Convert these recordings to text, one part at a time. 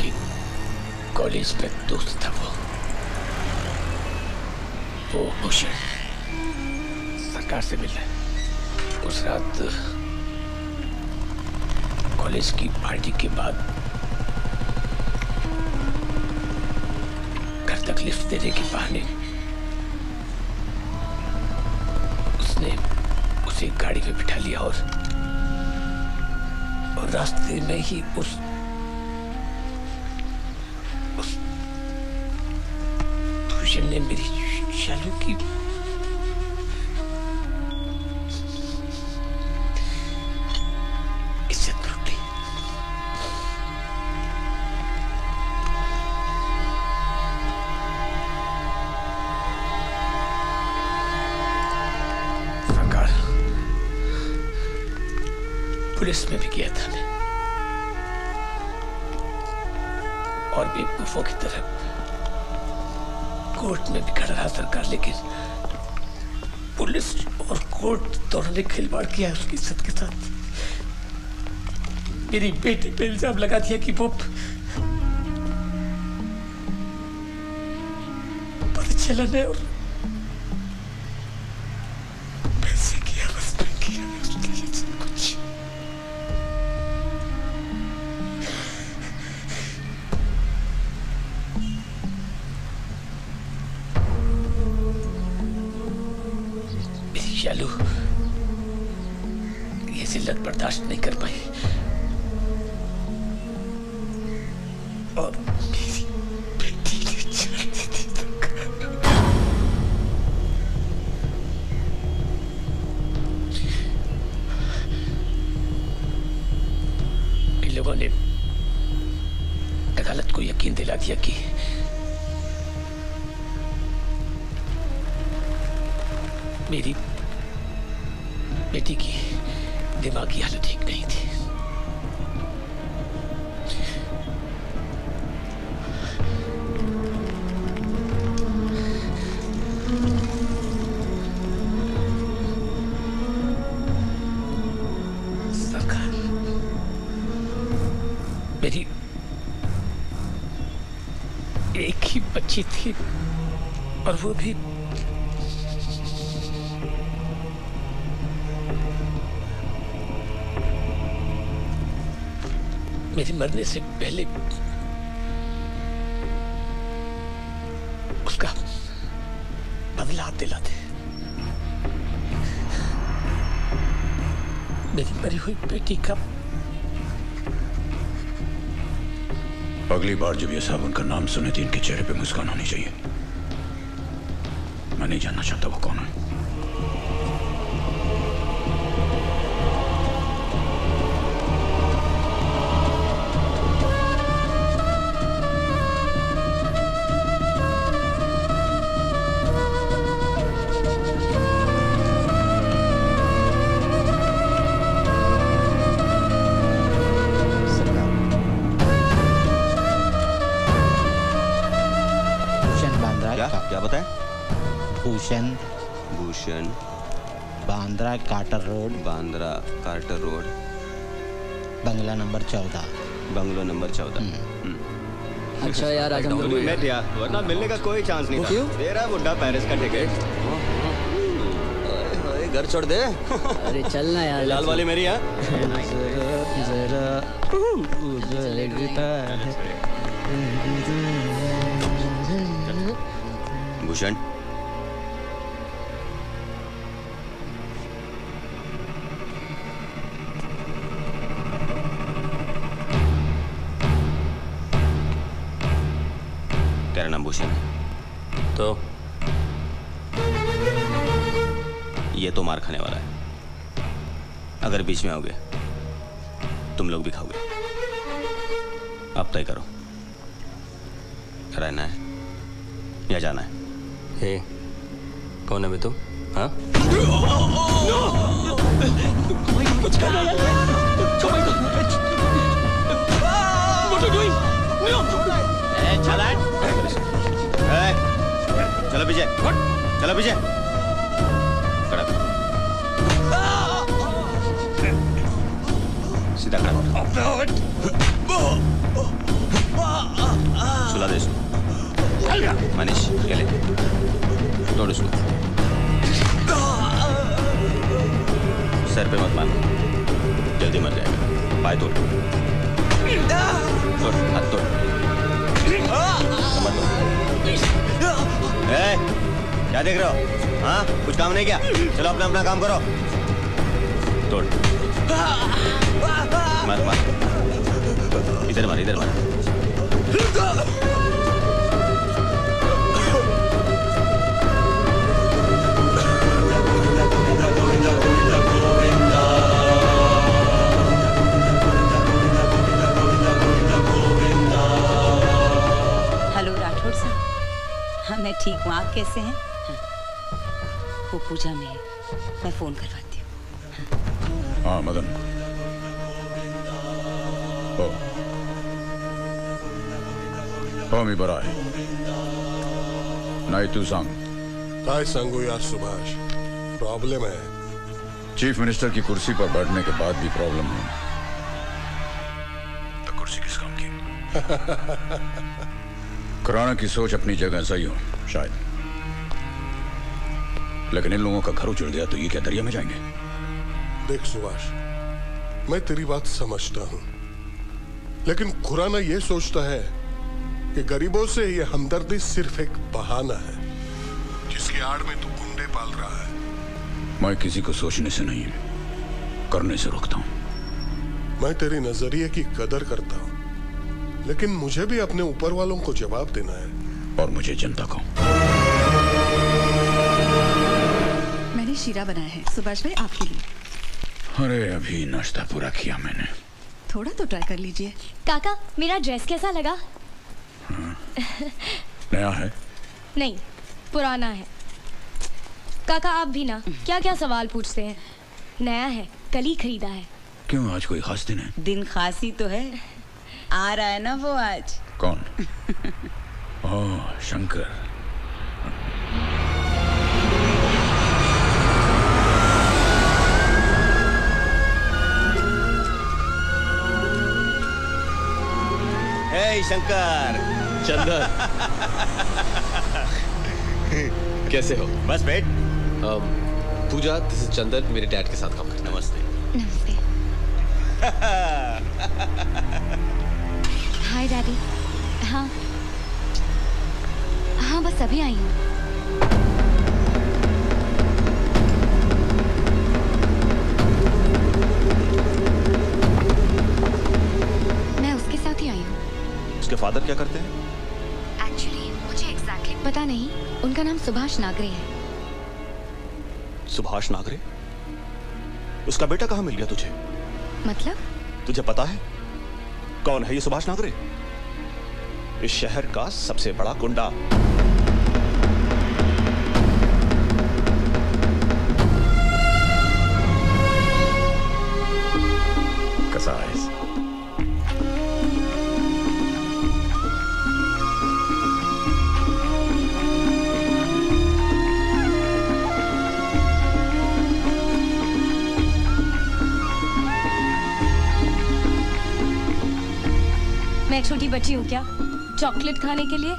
कि कॉलेज में दोस्त था वो भूषण सरकार से मिलना है। उस रात कॉलेज की पार्टी के बाद घर तक लिफ्ट देने के बहाने उसने उसे गाड़ी में बिठा लिया और रास्ते में ही उस भूषण ने मेरी शालू की इज्जत लूट ली। सरकार पुलिस में भी गया था मैं और बेवकूफों की तरह कोर्ट में भी खड़ा रहा सरकार, लेकिन पुलिस और कोर्ट दोनों ने खिलवाड़ किया है उसकी इज्जत के साथ। मेरी बेटी पे इल्जाम लगा दिया कि वो परिचालन है और पैसे की आवाज में किया उसके लिए सब कुछ। शालू ये जिल्लत बर्दाश्त नहीं कर पाई और मेरी बेटी ने जान दे दी। इन लोगों ने अदालत को यकीन दिला दिया कि मेरी बेटी की दिमागी हालत ठीक नहीं थी। सरकार मेरी एक ही बच्ची थी और वो भी मेरे मरने से पहले उसका बदला आप दिलाते। मेरी मरी हुई बेटी का अगली बार जब ये साहब उनका नाम सुने तो इनके चेहरे पे मुस्कान होनी चाहिए। मैं नहीं जानना चाहता वो कौन है। क्या बताए? Bhushan Bhushan Bandra Carter road, Bandra Carter road, बंगला नंबर 14। Bungalow number 14। अच्छा यार आज हम लोग मैं दिया वरना मिलने का कोई चांस नहीं था। तेरा बुड्ढा पेरिस का टिकट। ओए घर छोड़ दे। अरे चलना यार। लाल वाली मेरी है। भूषण तेरा नाम भूषण तो ये तो मार खाने वाला है। अगर बीच में आओगे तुम लोग भी खाओगे। अब तय करो, रहना है या जाना है? हे, कौन है बे तुम? हाँ? चलो पीछे, चलो पीछे। खड़ा करो। सीधा खड़ा करो। सुला दे इसको। मनीष चले, तोड़ इसको। सर पे मत मारो, जल्दी मर जाएगा। पाय तोड़, तोड़ हाथ तोड़, मत तोड़। क्या देख रहे हो? हाँ, कुछ काम नहीं किया? चलो अपना अपना काम करो। तोड़, मार मार, इधर मार, इधर मार। हेलो राठौड़ साहब। हाँ मैं ठीक हूँ, आप कैसे हैं? हाँ। वो पूजा में है, मैं फोन करवाती हूँ। हाँ मदन। मी बरा आहे. नाही तू सांग. काय सांगू यार सुभाष, प्रॉब्लम है. चीफ मिनिस्टर की कुर्सी पर बैठने के बाद भी प्रॉब्लम है तो कुर्सी किस काम की? खुराना की सोच अपनी जगह सही हो शायद, लेकिन इन लोगों का घर उजड़ गया तो ये क्या दरिया में जाएंगे? देख सुभाष, मैं तेरी बात समझता हूँ, लेकिन खुराना ये सोचता है कि गरीबों से ये हमदर्दी सिर्फ एक बहाना है जिसकी आड़ में तू गुंडे पाल रहा है. मैं किसी को सोचने से नहीं, करने से रोकता हूँ. मैं तेरे नजरिए की कदर करता हूँ, लेकिन मुझे भी अपने ऊपर वालों को जवाब देना है. और मुझे जनता को. मैंने शीरा बनाया है सुभाष भाई आपके लिए. अरे अभी नाश्ता पूरा किया मैंने. थोड़ा तो ट्राई कर लीजिए. काका मेरा ड्रेस कैसा लगा? नया है? नहीं, पुराना है. काका आप भी ना क्या क्या सवाल पूछते हैं. नया है, कल ही खरीदा है. क्यों, आज कोई खास दिन है? दिन खास ही तो है, आ रहा है ना वो आज. कौन? ओह शंकर. हे शंकर. चंदन कैसे हो? बस बैठ. पूजा, दिस इज चंदन, मेरे डैड के साथ काम करता है. नमस्ते. नमस्ते. हाय डैडी. हाँ हाँ बस अभी आई हूँ. मैं उसके साथ ही आई हूँ. उसके फादर क्या करते हैं? एक्चुअली मुझे एग्जैक्टली पता नहीं. उनका नाम सुभाष नागरे है. सुभाष नागरे? उसका बेटा कहाँ मिल गया तुझे? मतलब? तुझे पता है कौन है ये सुभाष नागरे? इस शहर का सबसे बड़ा गुंडा. कसा आहेस? मैं एक छोटी बच्ची हूँ क्या चॉकलेट खाने के लिए?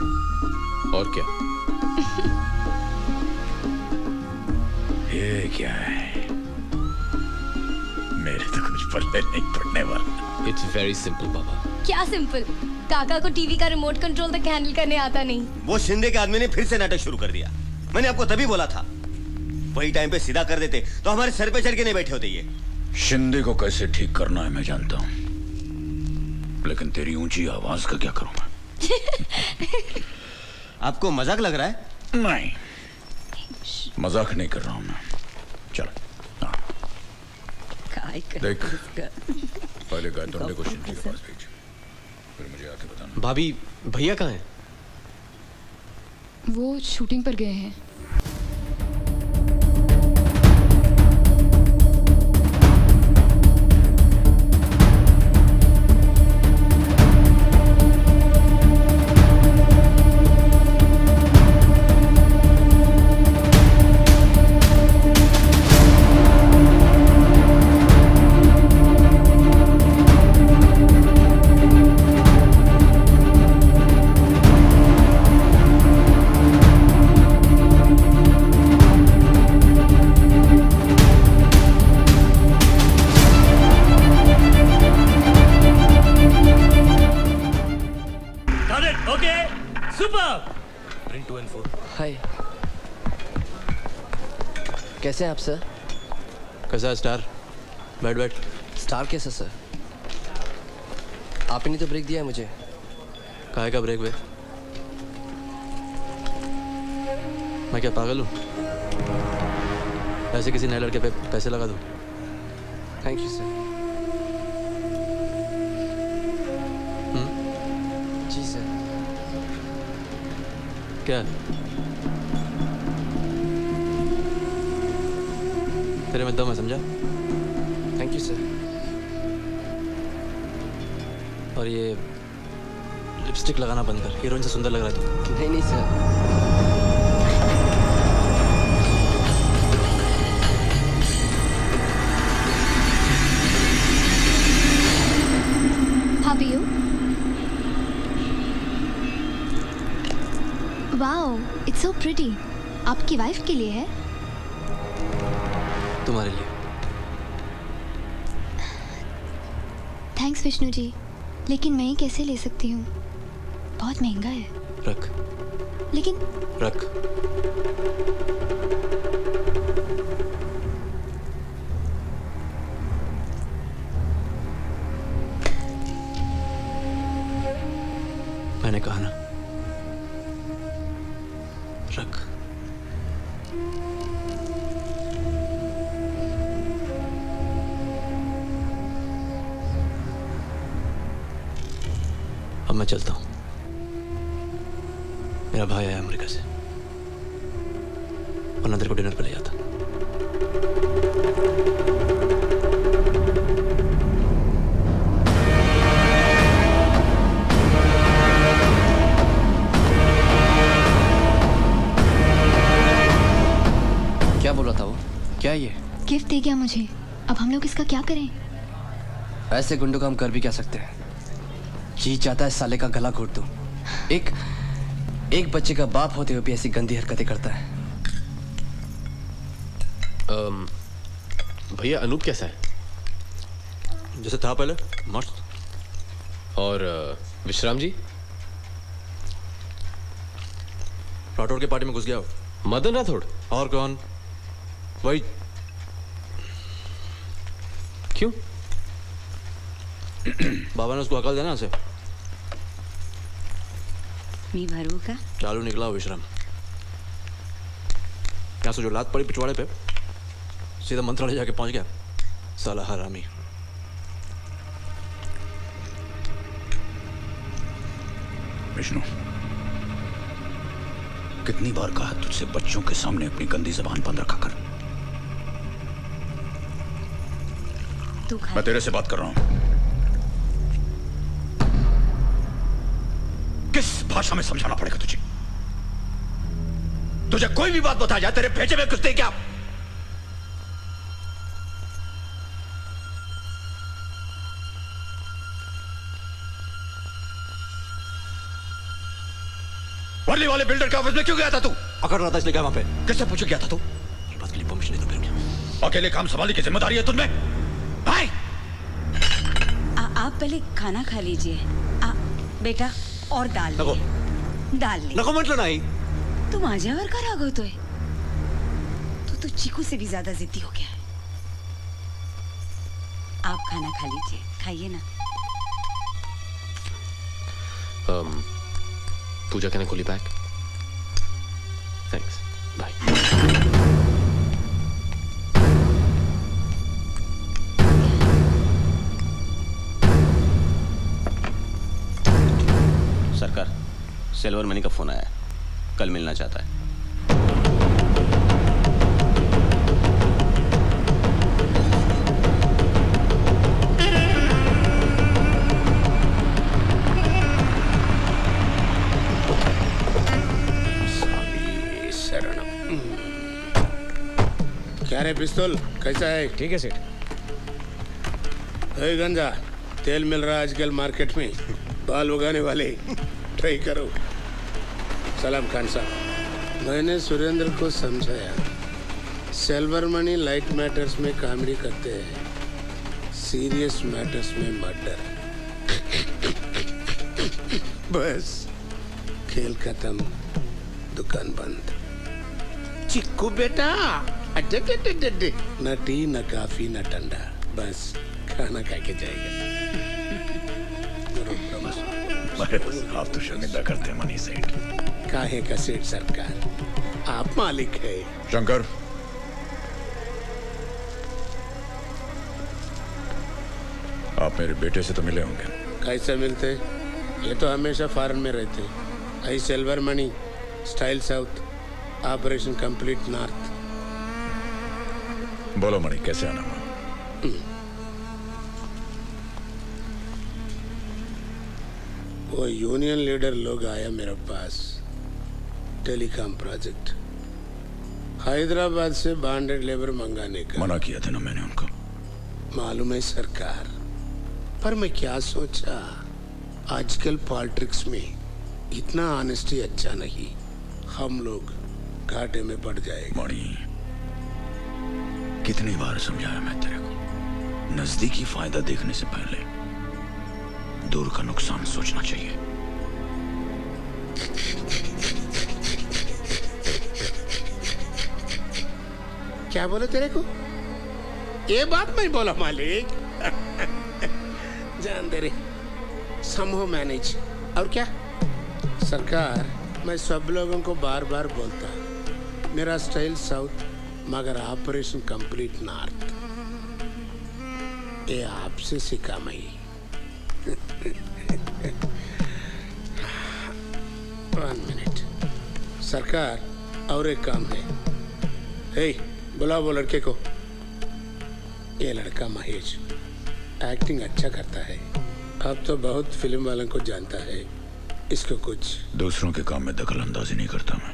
और क्या? ये क्या है? मेरे तो कुछ पल्ले नहीं पड़ने वाला. इट्स वेरी सिंपल बाबा. क्या सिंपल? काका को टीवी का रिमोट कंट्रोल तक हैंडल करने आता नहीं. वो शिंदे के आदमी ने फिर से नाटक शुरू कर दिया. मैंने आपको तभी बोला था, वही टाइम पे सीधा कर देते तो हमारे सर पे चढ़ के नहीं बैठे होते ये. शिंदे को कैसे ठीक करना है मैं जानता हूँ, लेकिन तेरी ऊंची आवाज का क्या करूंगा? आपको मजाक लग रहा है? नहीं, मजाक नहीं कर रहा हूं मैं. चल देख, पहले गायतुंडे को शिंदे के पास भेज, फिर मुझे आके बताना. भाभी, भैया कहाँ हैं? वो शूटिंग पर गए हैं. Okay super. Bring 2 and 4. हाय, कैसे हैं आप सर? कैसा है स्टार? बैठ। स्टार कैसा सर? आप ही ने तो ब्रेक दिया है मुझे। काहे का ब्रेक बे? मैं क्या पागल हूँ? ऐसे किसी नए लड़के पे पैसे लगा दूँ? Thank you sir. जी सर। क्या? तेरे में दम है, समझा? Thank you sir. और ये लिपस्टिक लगाना बंद कर, हीरोइन से सुंदर लग रहा है तू। नहीं sir. How are you? Wow, it's so pretty. आपकी वाइफ के लिए है? तुम्हारे लिए। थैंक्स विष्णु जी, लेकिन मैं ही कैसे ले सकती हूँ? बहुत महंगा है। रख। लेकिन रख। मैंने कहा ना, रख। अब मैं चलता हूँ। मेरा भाई आया अमेरिका से, वरना तेरे को डिनर पे ले जाता। क्या बोल रहा था वो? क्या है ये? गिफ्ट दे गया मुझे, अब हम लोग इसका क्या करें? ऐसे गुंडों का हम कर भी क्या सकते हैं? जी चाहता है साले का गला घोट दूं। एक बच्चे का बाप होते हुए भी ऐसी गंदी हरकतें करता है। भैया अनूप कैसा है? जैसे था पहले, मस्त। और विश्राम जी? राठौड़ के पार्टी में घुस गया हो। मदन राठौड़? और कौन? वही। क्यों? बाबा ने उसको अकल देना उसे। मी भरू का? चालू निकला हो विश्राम। यहाँ से जो लात पड़ी पिछवाड़े पे, सीधा मंत्रालय जाके पहुंच गया साला हरामी। विष्णु, कितनी बार कहा तुझसे बच्चों के सामने अपनी गंदी जबान बंद रखा कर। तू खा। मैं तेरे से बात कर रहा हूं। किस भाषा में समझाना पड़ेगा तुझे? तुझे कोई भी बात बता जाए, तेरे भेजे में कुछ दे क्या? वर्ली वाले बिल्डर के ऑफिस में क्यों गया था तू? पकड़ रहा था इसलिए गया वहां पे। किससे पूछे गया था तू? ये बात के लिए परमिशन नहीं तो फिर क्या? अकेले काम संभालने की जिम्मेदारी है तुझमें? हाय! आप पहले खाना खा लीजिए। बेटा और दाल नको। दाल ले। नको म्हटलं नाही। तू माझ्यावर का रागवतोय? तू तो चीकू से भी ज्यादा जिद्दी हो गया है। आप खाना खा लीजिए, खाइए ना। Pooja can I call you back? Thanks, bye. सरकार, सिल्वर मनी का फोन आया है, कल मिलना चाहता है। क्या रे पिस्तौल, कैसा है? ठीक है सेठ। गंजा तेल मिल रहा है आजकल मार्केट में, बाल उगाने वाले ट्राई करो। सलाम खान साहब, मैंने सुरेंद्र को समझाया, सिल्वर मनी लाइट मैटर्स में कामड़ी करते हैं, सीरियस मैटर्स में मर्डर। बस खेल खत्म, दुकान बंद। चिक्कू बेटा, अड्डे न टी न काफी न ठंडा, बस खाना खा के जाएगा। आप तो शर्मिंदा करते हैं मनी सेठ। काहे का सेठ सरकार, आप मालिक है। शंकर, आप मेरे बेटे से तो मिले होंगे। कैसे मिलते? ये तो हमेशा फॉरेन में रहते। I silver money, style south, operation complete north. बोलो मणि, कैसे आना हुआ? वो यूनियन लीडर लोग आया मेरे पास, टेलीकॉम प्रोजेक्ट, हैदराबाद से बॉन्डेड लेबर मंगाने का। मना किया था ना मैंने उनको। मालूम है सरकार, पर मैं क्या सोचा, आजकल पॉलिटिक्स में इतना ऑनेस्टी अच्छा नहीं, हम लोग घाटे में पड़ जाएंगे। मणि, कितनी बार समझाया मैं तेरे को, नजदीकी फायदा देखने से पहले दूर का नुकसान सोचना चाहिए। क्या बोले तेरे को? ये बात मैं बोला मालिक। जान दे रे, समहो मैनेज। और क्या सरकार, मैं सब लोगों को बार बार बोलता, मेरा स्टाइल साउथ मगर ऑपरेशन कंप्लीट नॉर्थ। ये आपसे सीखा मैं। वन मिनट सरकार, और एक काम है। हे, बुलाओ वो लड़के को। ये लड़का महेश एक्टिंग अच्छा करता है, अब तो बहुत फिल्म वालों को जानता है। इसको कुछ दूसरों के काम में दखल अंदाजी नहीं करता मैं,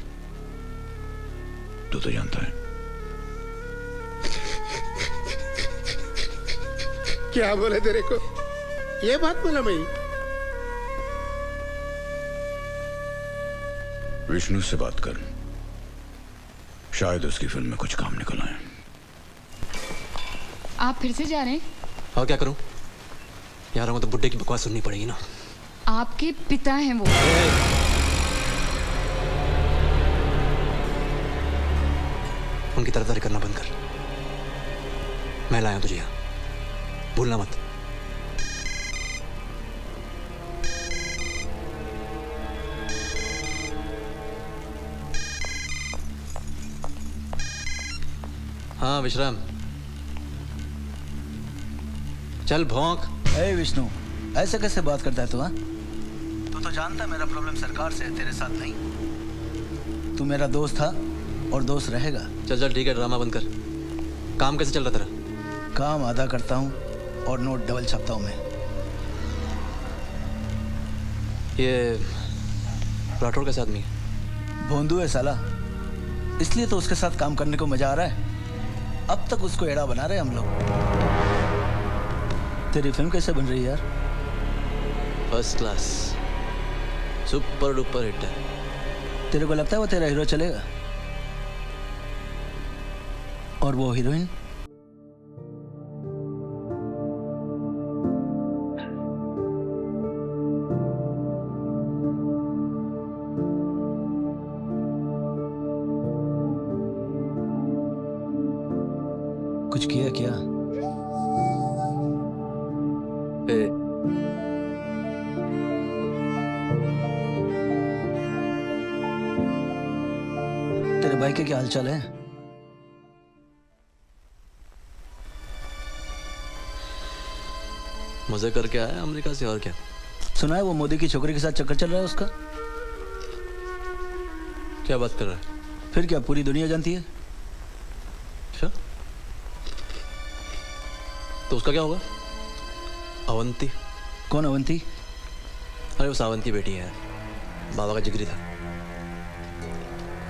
तू तो जानता है। क्या बोले तेरे को? ये बात बोला मैं। विष्णु से बात कर, शायद उसकी फिल्म में कुछ काम निकल आए। आप फिर से जा रहे हैं? और क्या करूं यार, वो तो बुड्ढे की बकवास सुननी पड़ेगी ना। आपके पिता हैं वो। उनकी तरफदारी करना बंद कर। मैं लाया तुझे यहाँ, भूलना मत। हाँ विश्राम, चल भौंक। ए विष्णु, ऐसे कैसे बात करता है तू? हाँ, तू तो जानता है मेरा प्रॉब्लम सरकार से है, तेरे साथ नहीं। तू मेरा दोस्त था और दोस्त रहेगा। चल चल ठीक है, ड्रामा बंद कर। काम कैसे चल रहा तेरा? काम आधा करता हूँ और नोट डबल छापता हूँ मैं। ये राठौड़ कैसा आदमी है? भोंदू है साला, इसलिए तो उसके साथ काम करने को मजा आ रहा है। अब तक उसको एड़ा बना रहे हम लोग। तेरी फिल्म कैसे बन रही है यार? First class, super duper hit है। तेरे को लगता है वो तेरा हीरो चलेगा? और वो हीरोइन? कुछ किया क्या? तेरे भाई के क्या हालचाल है? मजे करके आया अमेरिका से, और क्या? सुना है वो मोदी की छोकरी के साथ चक्कर चल रहा है उसका। क्या बात कर रहा है? फिर क्या, पूरी दुनिया जानती है। अच्छा, तो उसका क्या होगा? अवंती? कौन अवंती? अरे वो सावंत की बेटी है, बाबा का जिगरी था।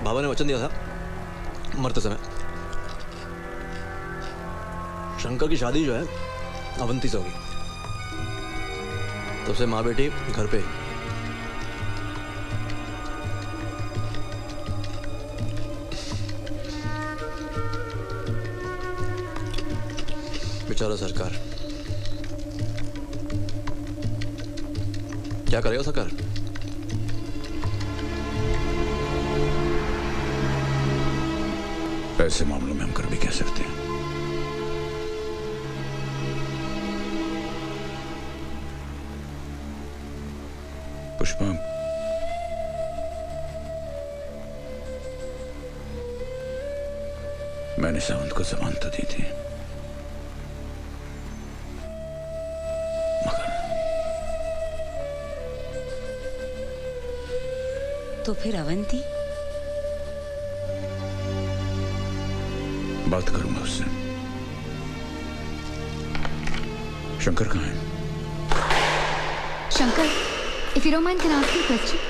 बाबा ने वचन दिया था मरते समय, शंकर की शादी जो है अवंती से होगी। तब से माँ बेटी घर पे। बेचारा सरकार, क्या करेगा सरकार? ऐसे मामलों में हम कर भी कह सकते हैं। पुष्पा, मैंने सावंत को जबान तो दी थी, तो फिर अवंती? बात करूंगा उससे। शंकर कहाँ है? Shankar, if you don't mind, can I ask you a question?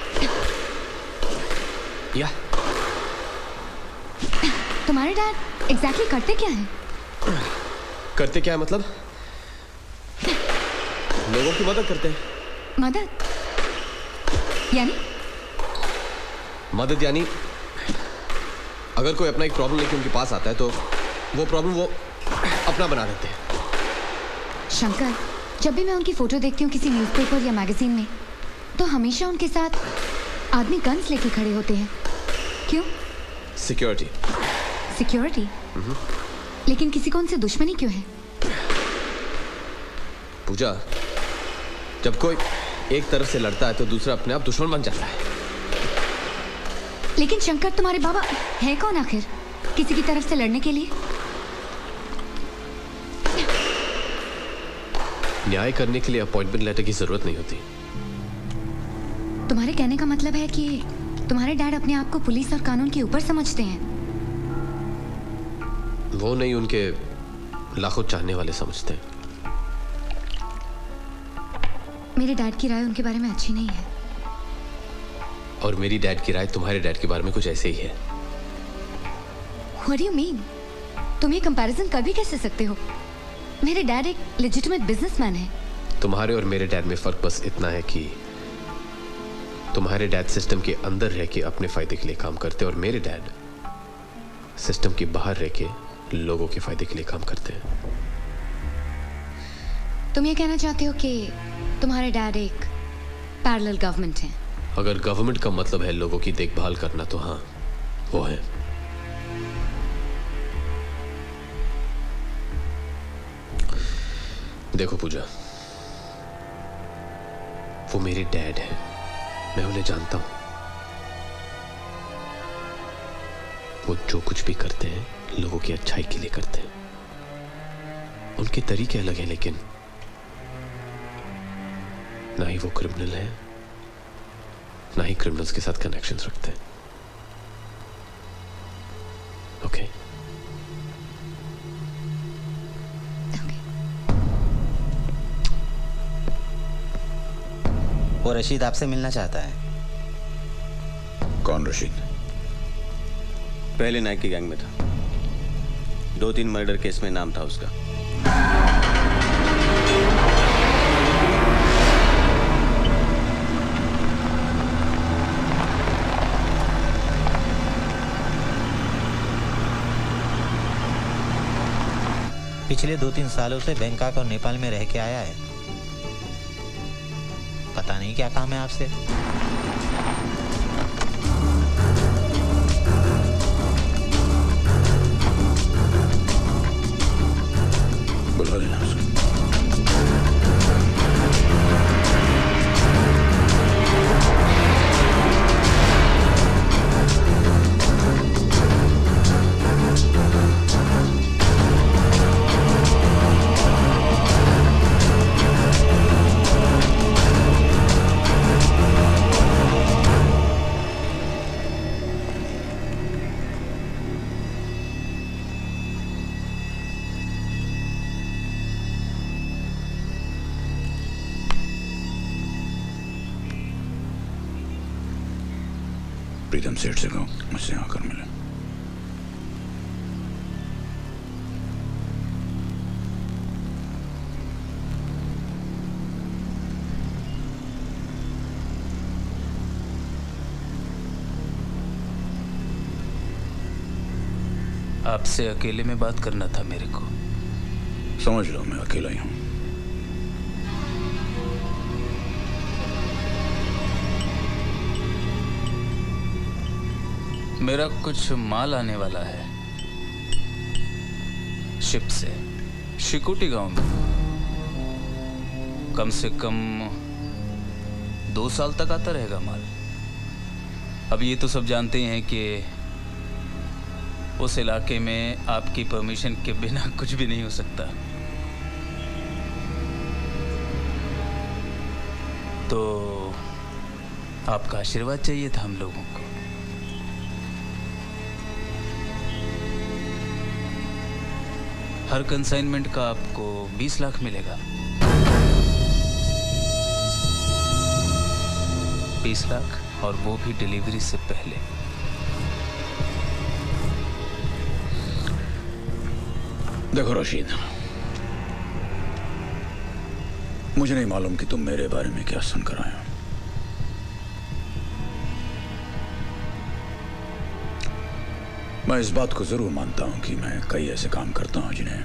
या तुम्हारे डैड एग्जैक्टली करते क्या हैं? करते क्या है मतलब? लोगों की मदद करते हैं। मदद? यानी? मदद यानी अगर कोई अपना एक प्रॉब्लम लेके उनके पास आता है तो वो प्रॉब्लम वो अपना बना देते हैं। शंकर, जब भी मैं उनकी फोटो देखती हूँ किसी न्यूज़पेपर या मैगजीन में, तो हमेशा उनके साथ आदमी गन्स लेके खड़े होते हैं। क्यों? सिक्योरिटी। सिक्योरिटी? लेकिन किसी को उनसे दुश्मनी क्यों है? पूजा, जब कोई एक तरफ से लड़ता है तो दूसरा अपने आप दुश्मन बन जाता है। लेकिन शंकर, तुम्हारे बाबा है कौन आखिर किसी की तरफ से लड़ने के लिए? न्याय करने के लिए अपॉइंटमेंट लेटर की जरूरत नहीं होती। तुम्हारे कहने का मतलब है कि तुम्हारे डैड अपने आप को पुलिस और कानून के ऊपर समझते हैं? वो नहीं, उनके लाखों चाहने वाले समझते हैं। मेरे डैड की राय उनके बारे में अच्छी नहीं है। और मेरी डैड की राय तुम्हारे डैड के बारे में कुछ ऐसे ही है। What do you mean? तुम ये कंपैरिजन कर भी कैसे सकते हो? मेरे डैड एक लेजिटिमेट बिजनेसमैन है। तुम्हारे और मेरे डैड में फर्क बस इतना है कि तुम्हारे डैड सिस्टम के अंदर रह के अपने फायदे के लिए काम करते हैं और मेरे डैड सिस्टम के बाहर रह के लोगों के फायदे के लिए काम करते हैं। तुम ये कहना चाहते हो कि तुम्हारे डैड एक पैरेलल गवर्नमेंट है? अगर गवर्नमेंट का मतलब है लोगों की देखभाल करना तो हाँ, वो है। देखो पूजा, वो मेरे डैड हैं, मैं उन्हें जानता हूं। वो जो कुछ भी करते हैं लोगों की अच्छाई के लिए करते हैं। उनके तरीके अलग हैं, लेकिन ना ही वो क्रिमिनल है, ना ही क्रिमिनल्स के साथ कनेक्शंस रखते हैं। ओके? वो रशीद आपसे मिलना चाहता है। कौन रशीद? पहले नाइक की गैंग में था, 2-3 मर्डर केस में नाम था उसका। पिछले 2-3 सालों से बैंकॉक और नेपाल में रह के आया है। पता नहीं क्या काम है आपसे। बुला लेना उसको। प्रीतम सेठ से कहो मुझसे आकर मिले। आपसे अकेले में बात करना था मेरे को। समझ लो मैं अकेला ही हूं। मेरा कुछ माल आने वाला है, शिप से शिकुटी गांव में कम से कम 2 साल तक आता रहेगा माल। अब ये तो सब जानते हैं कि उस इलाके में आपकी परमिशन के बिना कुछ भी नहीं हो सकता। तो आपका आशीर्वाद चाहिए था हम लोगों को। हर कंसाइनमेंट का आपको 20 लाख मिलेगा। 20 लाख, और वो भी डिलीवरी से पहले। देखो रशीद, मुझे नहीं मालूम कि तुम मेरे बारे में क्या सुनकर आए हो। मैं इस बात को जरूर मानता हूं कि मैं कई ऐसे काम करता हूं जिन्हें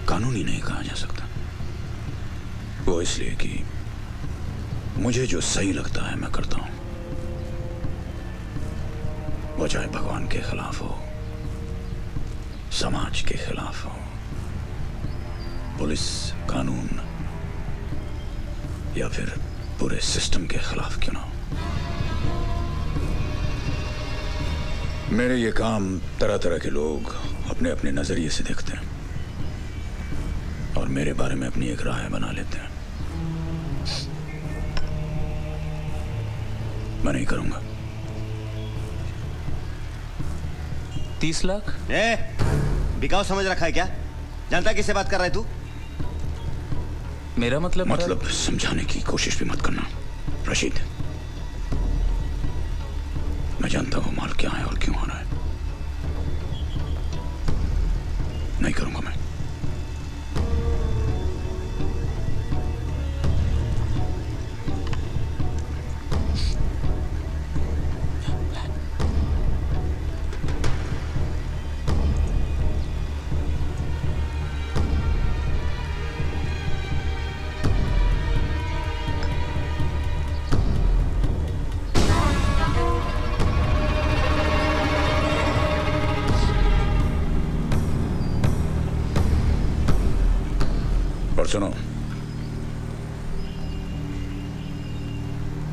कानूनी नहीं कहा जा सकता। वो इसलिए कि मुझे जो सही लगता है मैं करता हूं, वो चाहे भगवान के खिलाफ हो, समाज के खिलाफ हो, पुलिस, कानून या फिर पूरे सिस्टम के खिलाफ क्यों ना हो। मेरे ये काम तरह तरह के लोग अपने अपने नजरिए से देखते हैं और मेरे बारे में अपनी एक राय बना लेते हैं। मैं नहीं करूंगा। 30 लाख? बिकाऊ समझ रखा है क्या? जानता किससे बात कर रहा है तू? मेरा मतलब समझाने की कोशिश भी मत करना रशीद। मैं जानता हूं माल क्या है और क्यों हो रहा है। नहीं करूंगा मैं। और सुनो,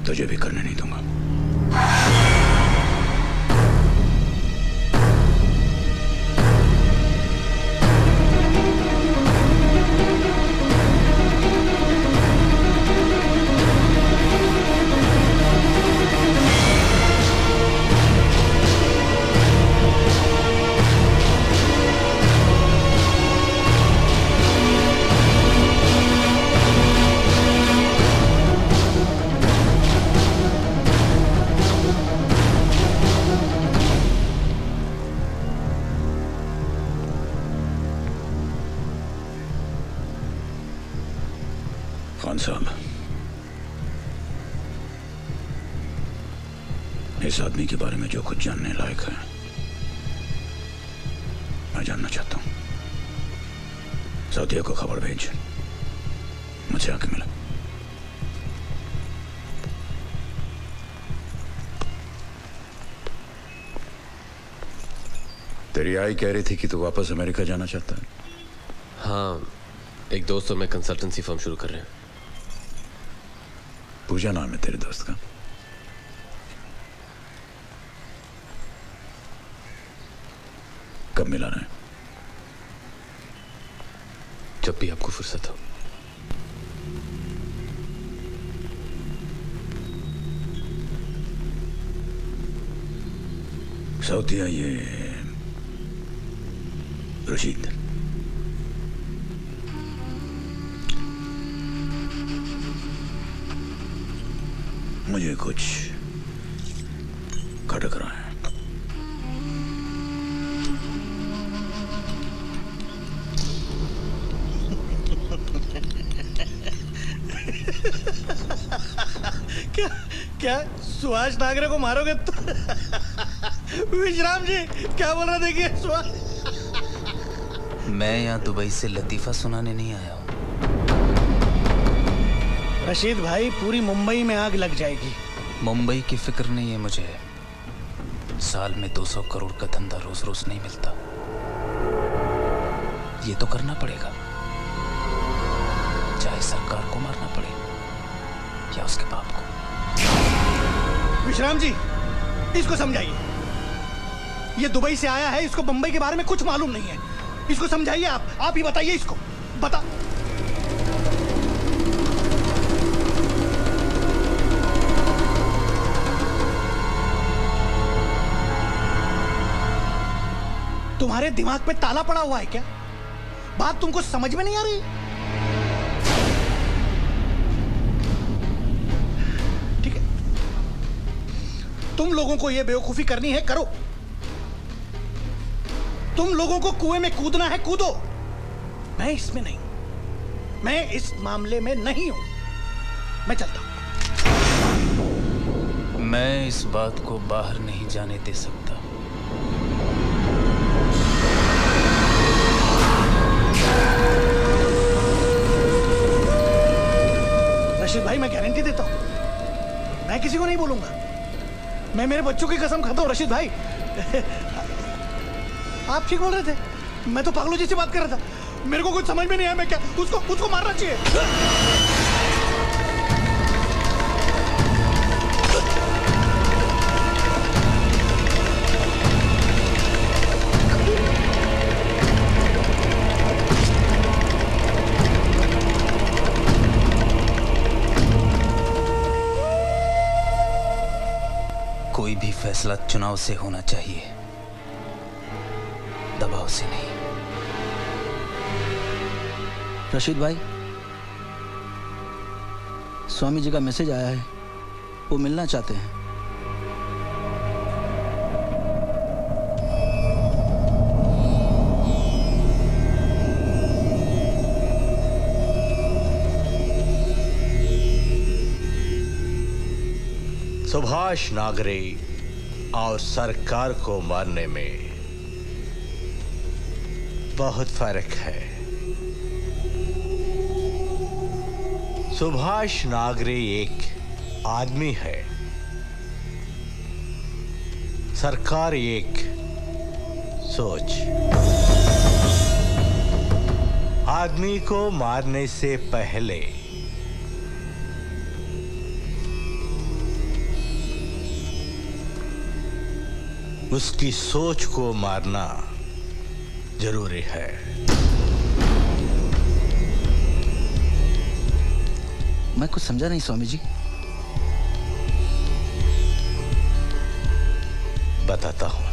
तुझे भी करने नहीं दूंगा। खान साहब, इस आदमी के बारे में जो कुछ जानने लायक है मैं जानना चाहता हूं। सऊदिया को खबर भेज, मुझसे आके मिला। तेरी आई कह रही थी कि तू वापस अमेरिका जाना चाहता है। हाँ, एक दोस्त और मैं कंसल्टेंसी फर्म शुरू कर रहे हैं। पूजा नाम है तेरे दोस्त का? कब मिला रहे? जब भी आपको फुर्सत हो। सऊदिया ये रशीद, मुझे कुछ खटक रहा है। क्या सुभाष नागरे को मारोगे तो? विश्राम जी क्या बोल रहे? देखिए सुभाष। मैं यहाँ दुबई से लतीफा सुनाने नहीं आया हूँ। रशीद भाई, पूरी मुंबई में आग लग जाएगी। मुंबई की फिक्र नहीं है मुझे। साल में 200 करोड़ का धंधा रोज रोज नहीं मिलता। ये तो करना पड़ेगा, चाहे सरकार को मारना पड़े या उसके बाप को। विश्राम जी, इसको समझाइए। ये दुबई से आया है, इसको बंबई के बारे में कुछ मालूम नहीं है। इसको समझाइए, आप ही बताइए इसको। बता। तुम्हारे दिमाग पे ताला पड़ा हुआ है क्या? बात तुमको समझ में नहीं आ रही? ठीक है, तुम लोगों को यह बेवकूफी करनी है, करो। तुम लोगों को कुएं में कूदना है, कूदो। मैं इसमें नहीं, मैं इस मामले में नहीं हूं। मैं चलता हूं। मैं इस बात को बाहर नहीं जाने दे सकता। रशीद भाई, मैं गारंटी देता हूं, मैं किसी को नहीं बोलूंगा। मैं मेरे बच्चों की कसम खाता हूं रशीद भाई। आप ठीक बोल रहे थे, मैं तो पागलों जैसी बात कर रहा था। मेरे को कुछ समझ में नहीं आया। मैं क्या उसको मारना चाहिए? कोई भी फैसला चुनाव से होना चाहिए, दबाव से नहीं। रशीद भाई, स्वामी जी का मैसेज आया है, वो मिलना चाहते हैं। सुभाष नागरे और सरकार को मारने में बहुत फर्क है। सुभाष नागरे एक आदमी है, सरकार एक सोच। आदमी को मारने से पहले उसकी सोच को मारना जरूरी है। मैं कुछ समझा नहीं स्वामी जी। बताता हूं।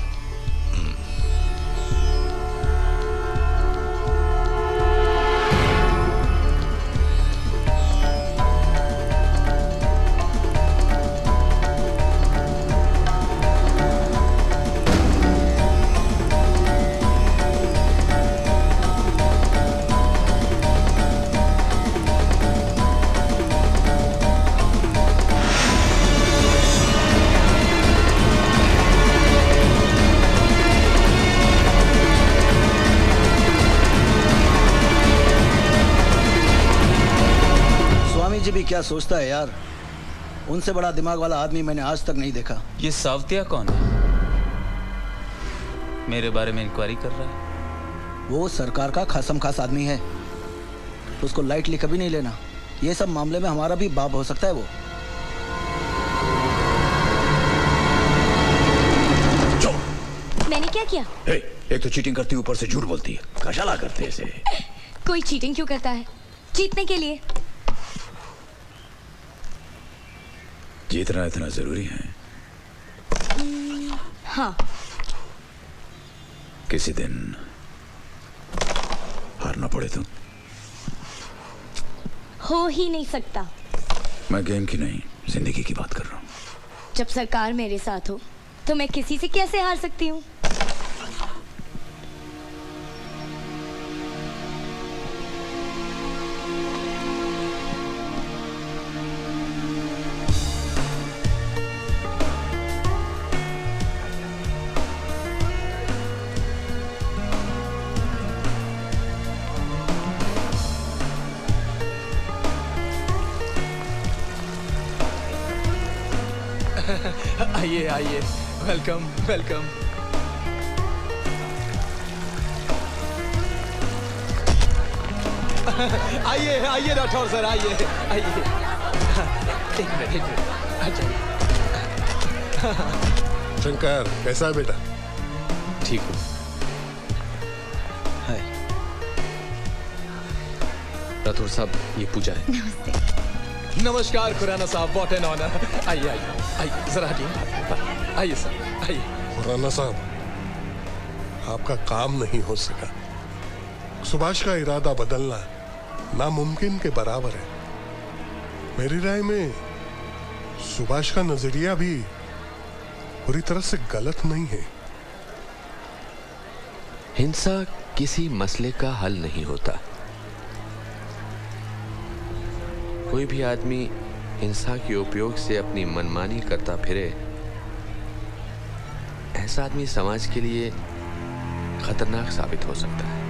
भी क्या सोचता है यार, उनसे बड़ा दिमाग वाला आदमी मैंने आज तक नहीं देखा। ये सावतिया कौन है? मेरे बारे में इंक्वायरी कर रहा है? वो सरकार का खासम खास आदमी है, उसको लाइटली कभी नहीं लेना। ये सब मामले में हमारा भी बाप हो सकता है वो। मैंने क्या किया? एक तो चीटिंग करती है, ऊपर से झूठ बोलती है। कशाला करते हैं इसे। कोई चीटिंग क्यों करता है? जीतने के लिए। जीतना इतना जरूरी है? हाँ। किसी दिन हारना पड़े तो? हो ही नहीं सकता। मैं गेम की नहीं, जिंदगी की बात कर रहा हूँ। जब सरकार मेरे साथ हो तो मैं किसी से कैसे हार सकती हूँ? आइए आइए, वेलकम वेलकम। आइए आइए राठौर सर, आइए आइए। एक मिनट अच्छा। शंकर कैसा है बेटा? ठीक हूँ। राठौर साहब ये पूजा है। नमस्ते। नमस्कार खुराना साहब, व्हाट एन ऑनर। आइए आइए आइए, जरा हटिए। आइए सर आइए। खुराना साहब, आपका काम नहीं हो सका। सुभाष का इरादा बदलना नामुमकिन के बराबर है। मेरी राय में सुभाष का नजरिया भी पूरी तरह से गलत नहीं है। हिंसा किसी मसले का हल नहीं होता। कोई भी आदमी हिंसा के उपयोग से अपनी मनमानी करता फिरे, ऐसा आदमी समाज के लिए खतरनाक साबित हो सकता है।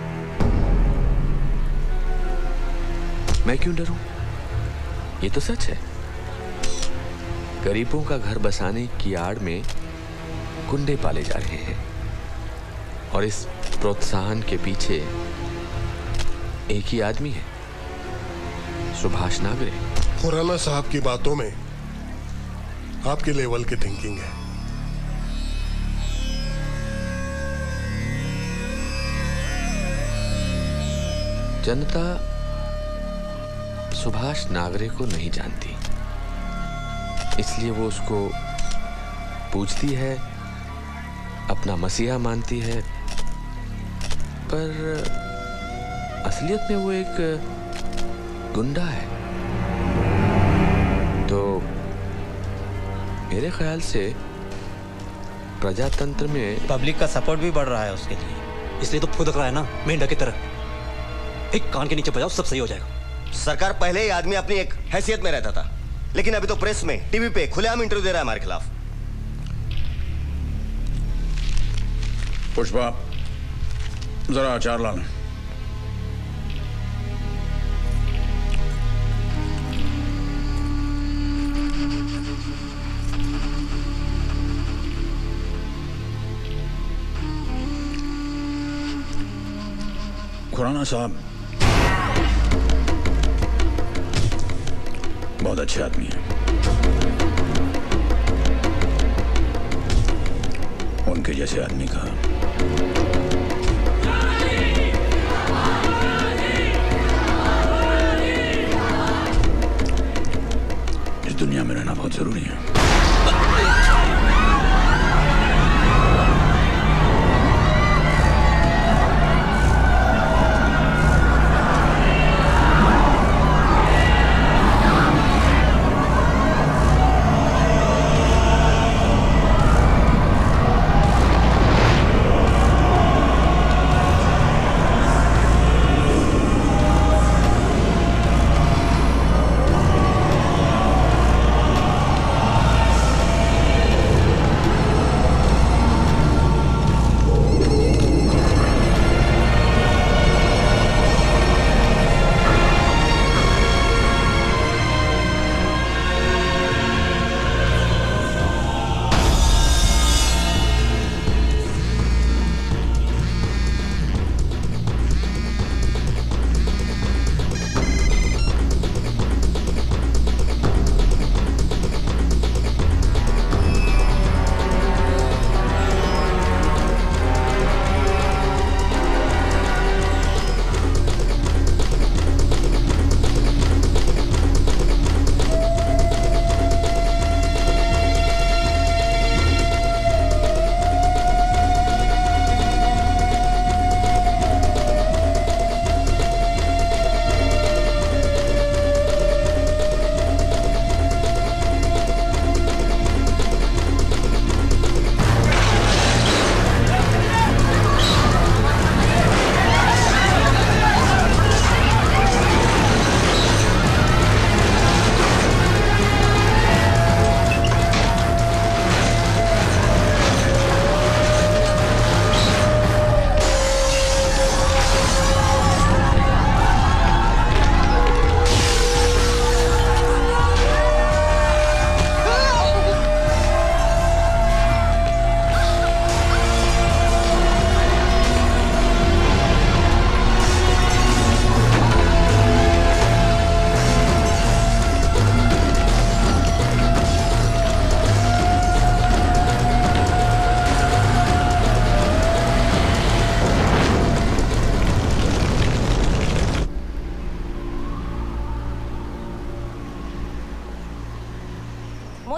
मैं क्यों डरूं? ये तो सच है। गरीबों का घर बसाने की आड़ में गुंडे पाले जा रहे हैं और इस प्रोत्साहन के पीछे एक ही आदमी है, सुभाष नागरे। खुराना साहब की बातों में आपके लेवल की थिंकिंग है। जनता सुभाष नागरे को नहीं जानती, इसलिए वो उसको पूजती है, अपना मसीहा मानती है, पर असलियत में वो एक गुंडा है। तो मेरे ख्याल से प्रजातंत्र में पब्लिक का सपोर्ट भी बढ़ रहा है उसके लिए, इसलिए तो फुदक रहा है ना, मेंढक की तरह। एक कान के नीचे बजाओ, सब सही हो जाएगा। सरकार पहले ही आदमी अपनी एक हैसियत में रहता था, लेकिन अभी तो प्रेस में, टीवी पे खुलेआम इंटरव्यू दे रहा है हमारे खिलाफ। पुष्पा, जरा अचार लाना। खुराना साहब बहुत अच्छे आदमी हैं। उनके जैसे आदमी का इस दुनिया में रहना बहुत जरूरी है।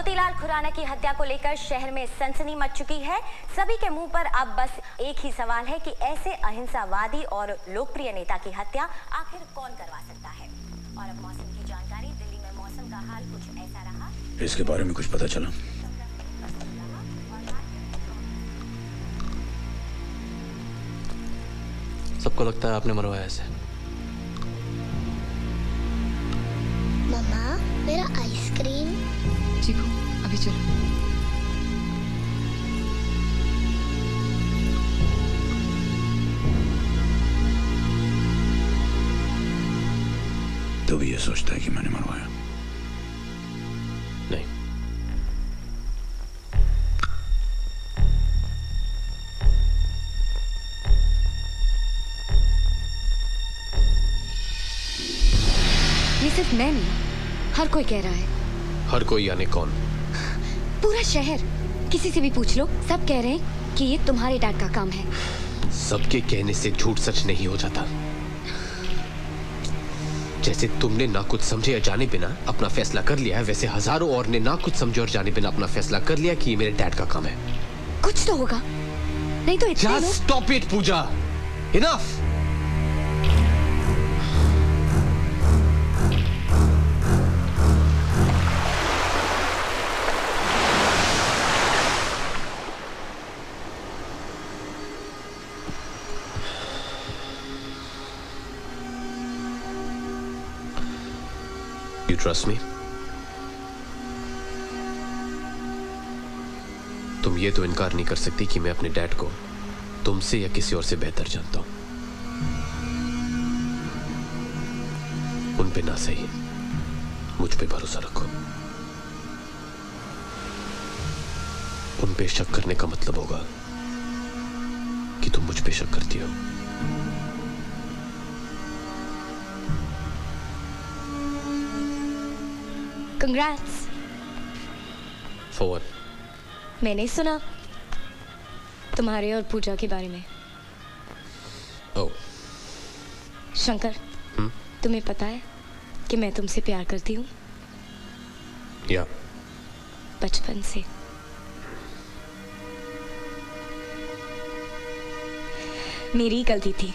मोतीलाल खुराना की हत्या को लेकर शहर में सनसनी मच चुकी है। सभी के मुंह पर अब बस एक ही सवाल है कि ऐसे अहिंसावादी और लोकप्रिय नेता की हत्या आखिर कौन करवा सकता है। और अब मौसम की जानकारी। दिल्ली में मौसम का हाल कुछ ऐसा रहा। इसके बारे में कुछ पता चला? सबको लगता है आपने मरवाया इसे। मम्मा, मेरा आइसक्रीम। चीकू, अभी चलो। तो भी ये सोचता है कि मैंने मरवाया? नहीं। ये सिर्फ मैं नहीं, हर कोई कह रहा है। हर कोई यानी कौन? पूरा शहर। किसी से भी पूछ लो, सब कह रहे हैं कि ये तुम्हारे डैड का काम है। सबके कहने से झूठ सच नहीं हो जाता। जैसे तुमने ना कुछ समझे या जाने बिना अपना फैसला कर लिया है, वैसे हजारों और ने ना कुछ समझे और जाने बिना अपना फैसला कर लिया कि ये मेरे डैड का काम है। कुछ तो होगा, नहीं तो इतने लोग... stop it Pooja, enough. You trust me? तुम ये तो इनकार नहीं कर सकती कि मैं अपने डैड को तुमसे या किसी और से बेहतर जानता हूं। उन पे ना सही, मुझ पे भरोसा रखो। उन पे शक करने का मतलब होगा कि तुम मुझ पे शक करती हो। Congrats. For what? मैंने सुना तुम्हारे और पूजा के बारे में। Oh. शंकर, तुम्हें पता है कि मैं तुमसे प्यार करती हूँ? या बचपन से। मेरी गलती थी।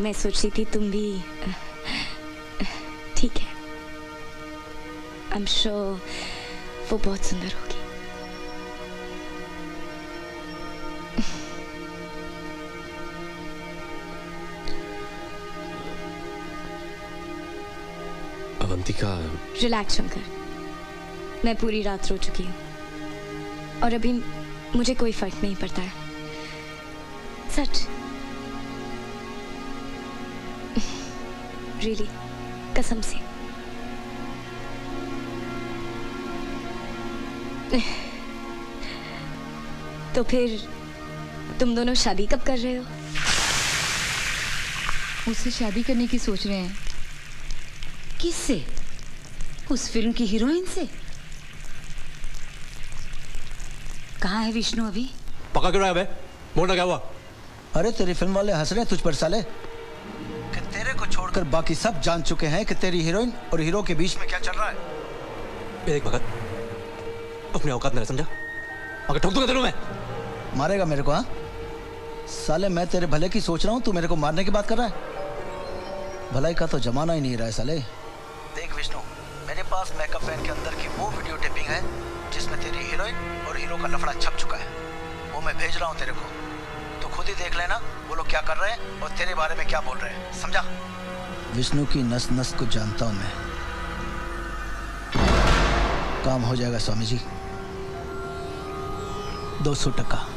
मैं सोचती थी तुम भी ठीक है। I'm sure वो बहुत सुंदर होगी। अवंतिका। रिलैक्स शंकर, मैं पूरी रात रो चुकी हूँ और अभी मुझे कोई फर्क नहीं पड़ता है। सच। रियली, कसम से। तो फिर तुम दोनों शादी कब कर रहे हो? उससे शादी करने की सोच रहे हैं। किससे? उस फिल्म की हीरोइन से? कहाँ है विष्णु अभी? पका क्यों रहा है बे? बोलना क्या हुआ? अरे तेरी फिल्म वाले हंस रहे हैं तुझ पर साले कि तेरे को छोड़कर बाकी सब जान चुके हैं कि तेरी हीरोइन और हीरो के बीच में क्या चल रहा है। एक भगत, अपनी औकात नहीं समझा? अगर ठोक दूंगा तेरे मैं। मारेगा मेरे को? हाँ साले, मैं तेरे भले की सोच रहा हूँ, तू मेरे को मारने की बात कर रहा है। भलाई का तो जमाना ही नहीं रहा है साले। देख विष्णु, मेरे पास मेकअप वैन के अंदर की वो वीडियो टेपिंग है जिसमें तेरी हीरोइन और हीरो का लफड़ा छप चुका है। वो मैं भेज रहा हूँ तेरे को, तो खुद ही देख लेना वो लोग क्या कर रहे हैं और तेरे बारे में क्या बोल रहे हैं, समझा? विष्णु की नस नस को जानता हूँ मैं। काम हो जाएगा स्वामी जी, 200%।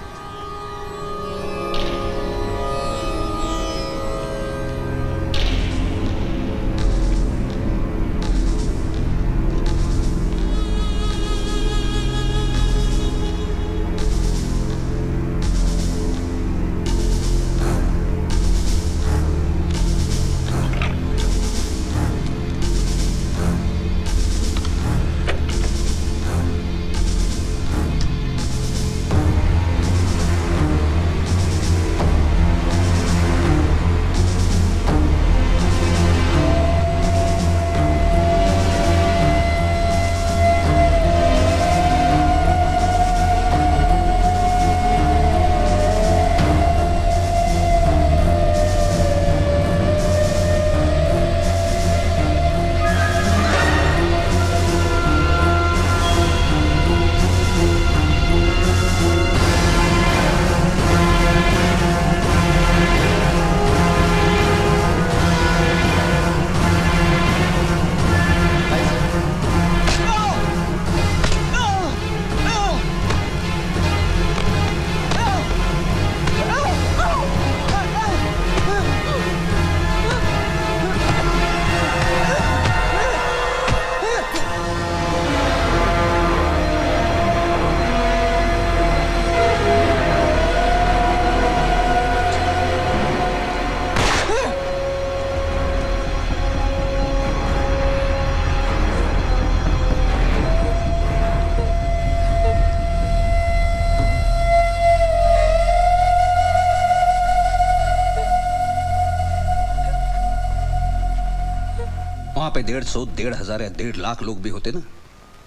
150, 1,500 या 1.5 लाख लोग भी होते ना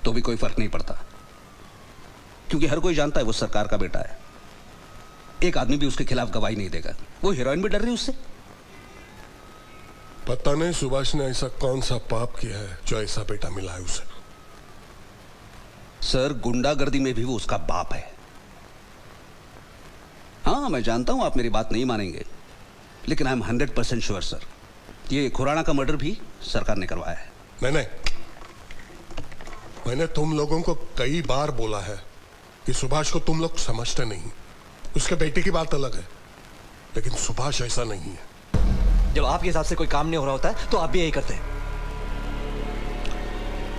तो भी कोई फर्क नहीं पड़ता, क्योंकि हर कोई जानता है वो सरकार का बेटा है। एक आदमी भी उसके खिलाफ गवाही नहीं देगा। वो हीरोइन भी डर रही उससे। पता नहीं सुभाष ने ऐसा कौन सा पाप किया है जो ऐसा बेटा मिला है उसे। सर, गुंडागर्दी में भी वो उसका बाप है। हाँ, मैं जानता हूं आप मेरी बात नहीं मानेंगे, लेकिन आई एम 100% श्योर सर, ये खुराना का मर्डर भी सरकार ने करवाया है। मैंने तुम लोगों को कई बार बोला है कि सुभाष को तुम लोग समझते नहीं। उसके बेटे की बात अलग है, लेकिन सुभाष ऐसा नहीं है। जब आपके हिसाब से कोई काम नहीं हो रहा होता है तो आप भी यही करते हैं।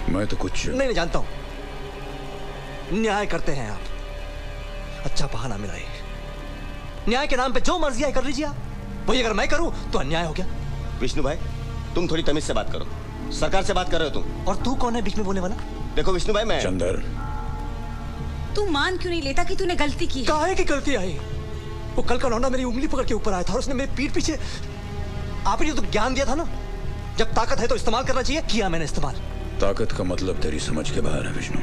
मैं तो कुछ नहीं जानता हूं। न्याय करते हैं आप। अच्छा बहाना मिला ये। न्याय के नाम पे जो मर्जी है कर लीजिए आप। वही अगर मैं करूं तो अन्याय हो गया। विष्णु भाई, तुम थोड़ी तमीज से बात करो। सरकार से बात कर रहे हो तुम। और तू कौन है बीच में बोलने वाला? देखो विष्णु भाई, मैं चंदर, तू मान क्यों नहीं लेता कि तूने गलती की है? काहे की गलती आई? वो कल का लौंडा मेरी उंगली पकड़ के ऊपर आया था और उसने मेरी पीठ पीछे आपने तो ज्ञान दिया था ना, जब ताकत है तो इस्तेमाल करना चाहिए। किया मैंने इस्तेमाल। ताकत का मतलब तेरी समझ के बाहर है विष्णु।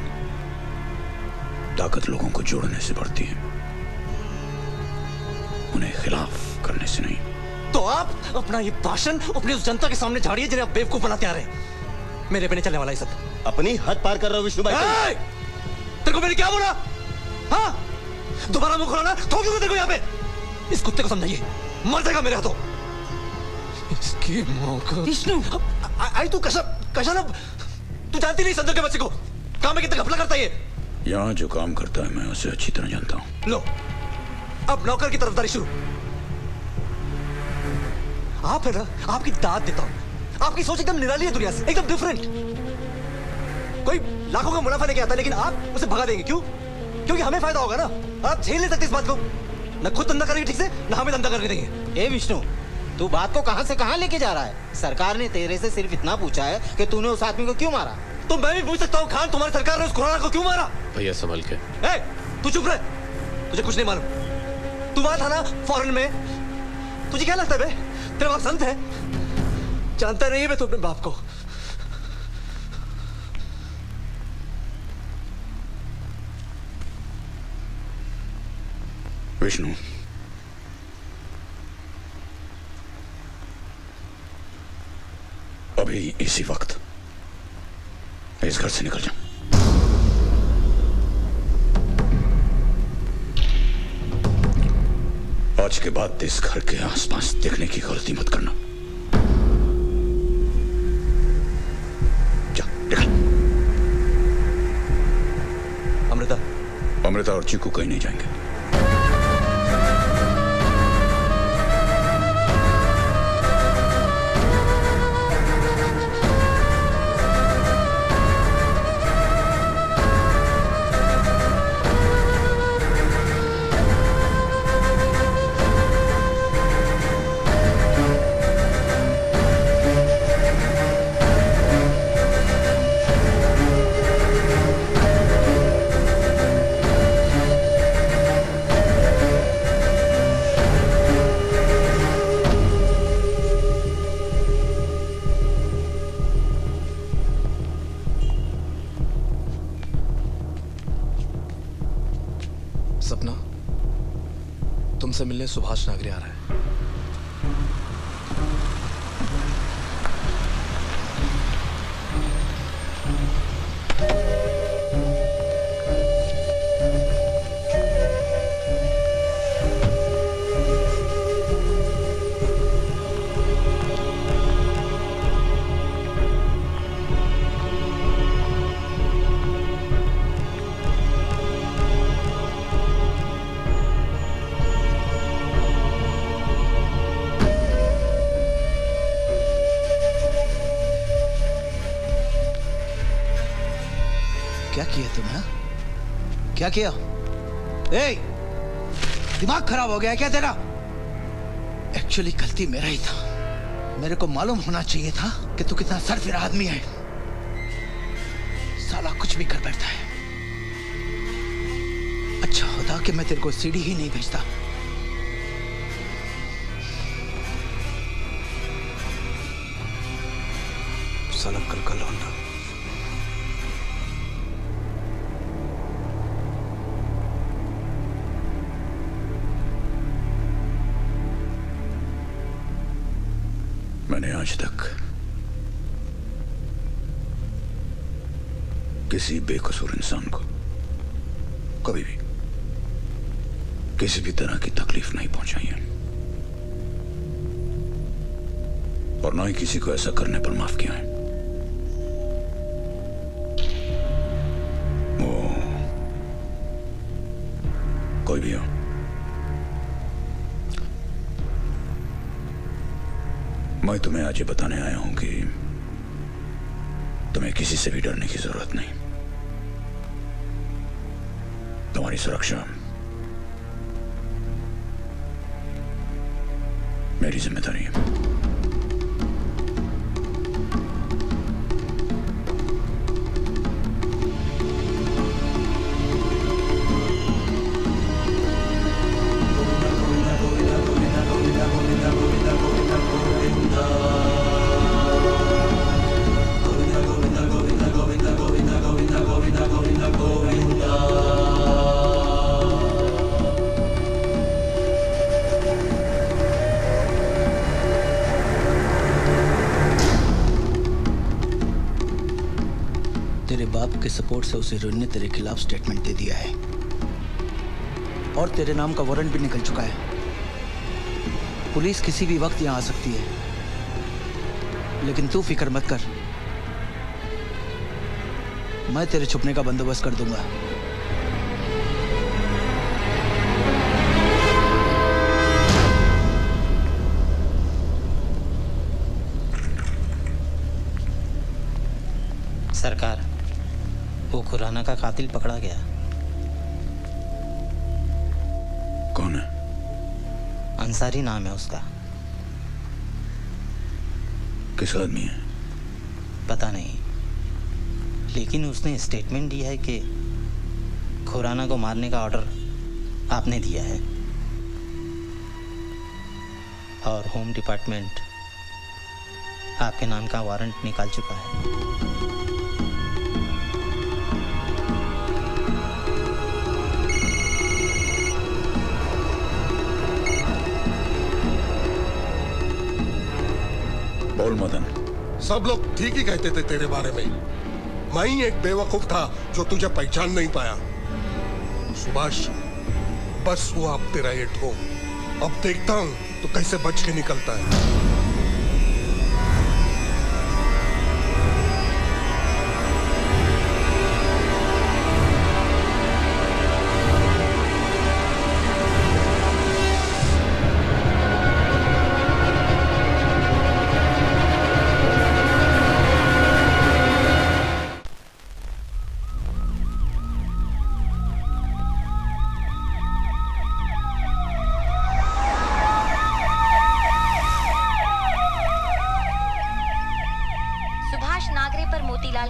ताकत लोगों को जोड़ने से बढ़ती है, उन्हें खिलाफ करने से नहीं। तो आप अपना ये भाषण अपनी उस जनता के सामने झाड़िए जिन्हें आप बेवकूफ बनाते आ रहे हैं। मेरे पे नहीं चलने वाला ये सब। अपनी हद पार कर रहे हो विष्णु भाई। तेरे को मैंने क्या बोला? हाँ, दोबारा मुंह खोलना ठोकूंगा तेरे को यहाँ पे। इस कुत्ते को समझाइए, मर जाएगा मेरे हाथों। इसकी मौका। विष्णु, आई तू कशा तू जानती नहीं संजय के बच्चे को काम में कितना घपला करता है ये। यहाँ जो काम करता है मैं उसे अच्छी तरह जानता हूँ। लो, अब नौकर की तरफदारी शुरू। आप है ना, आपकी दाद देता हूं। आपकी सोच एकदम निराली है दुनिया से, एकदम डिफरेंट। कोई लाखों का मुनाफा लेके आता है, लेकिन आप उसे भगा देंगे। क्यों? क्योंकि हमें फायदा होगा ना। आप झेल नहीं सकते इस बात को। न खुद धंधा करेंगे ठीक से, न हमें धंधा करने देंगे। ए विष्णु, तू बात को कहां से कहां लेके जा रहा है? सरकार ने तेरे से सिर्फ इतना पूछा है कि तूने उस आदमी को क्यों मारा। तो मैं भी पूछ सकता हूँ, खान तुम्हारी सरकार ने उस खुराना को क्यों मारा? भैया संभल के। तू चुप रहे, तुझे कुछ नहीं मालूम। तू वहां था ना फॉरेन में, तुझे क्या लगता है बे? तेरा बाप संत है? जानता नहीं है मैं तू अपने बाप को। विष्णु, अभी इसी वक्त इस घर से निकल जा। आज के बाद इस घर के आसपास देखने की गलती मत करना। जा, निकल। अमृता और चीकू कहीं नहीं जाएंगे। सपना, तुमसे मिलने सुभाष नागरी आ रहा है। क्या किया तुमने? क्या किया? दिमाग खराब हो गया है क्या तेरा? एक्चुअली गलती मेरा ही था। मेरे को मालूम होना चाहिए था कि तू कितना सरफिरा आदमी है। साला कुछ भी कर बैठता है। अच्छा होता कि मैं तेरे को सीढ़ी ही नहीं भेजता। साला कल का लौंडा। मैंने आज तक किसी बेकसूर इंसान को कभी भी किसी भी तरह की तकलीफ नहीं पहुंचाई है, और ना ही किसी को ऐसा करने पर माफ किया है। वो कोई भी हो, मैं तुम्हें आज ये बताने आया हूं कि तुम्हें किसी से भी डरने की जरूरत नहीं। तुम्हारी सुरक्षा मेरी जिम्मेदारी है। के सपोर्ट से उस हीरोइन ने तेरे खिलाफ स्टेटमेंट दे दिया है और तेरे नाम का वारंट भी निकल चुका है। पुलिस किसी भी वक्त यहां आ सकती है, लेकिन तू फिक्र मत कर, मैं तेरे छुपने का बंदोबस्त कर दूंगा। सरकार, वो खुराना का कातिल पकड़ा गया। कौन है? अंसारी नाम है उसका। किस आदमी है? पता नहीं, लेकिन उसने स्टेटमेंट दिया है कि खुराना को मारने का ऑर्डर आपने दिया है और होम डिपार्टमेंट आपके नाम का वारंट निकाल चुका है। बोल मदन। सब लोग ठीक ही कहते थे तेरे बारे में। मैं ही एक बेवकूफ था जो तुझे पहचान नहीं पाया। सुभाष, बस हुआ अब तेरा ये ठोक। अब देखता हूं तो कैसे बच के निकलता है।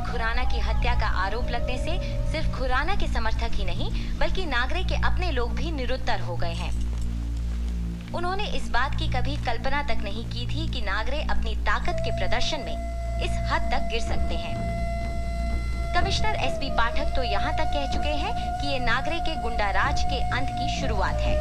खुराना की हत्या का आरोप लगने से सिर्फ खुराना के समर्थक ही नहीं बल्कि नागरे के अपने लोग भी निरुत्तर हो गए हैं। उन्होंने इस बात की कभी कल्पना तक नहीं की थी कि नागरे अपनी ताकत के प्रदर्शन में इस हद तक गिर सकते हैं। कमिश्नर एसपी पाठक तो यहाँ तक कह चुके हैं कि ये नागरे के गुंडा राज के अंत की शुरुआत है।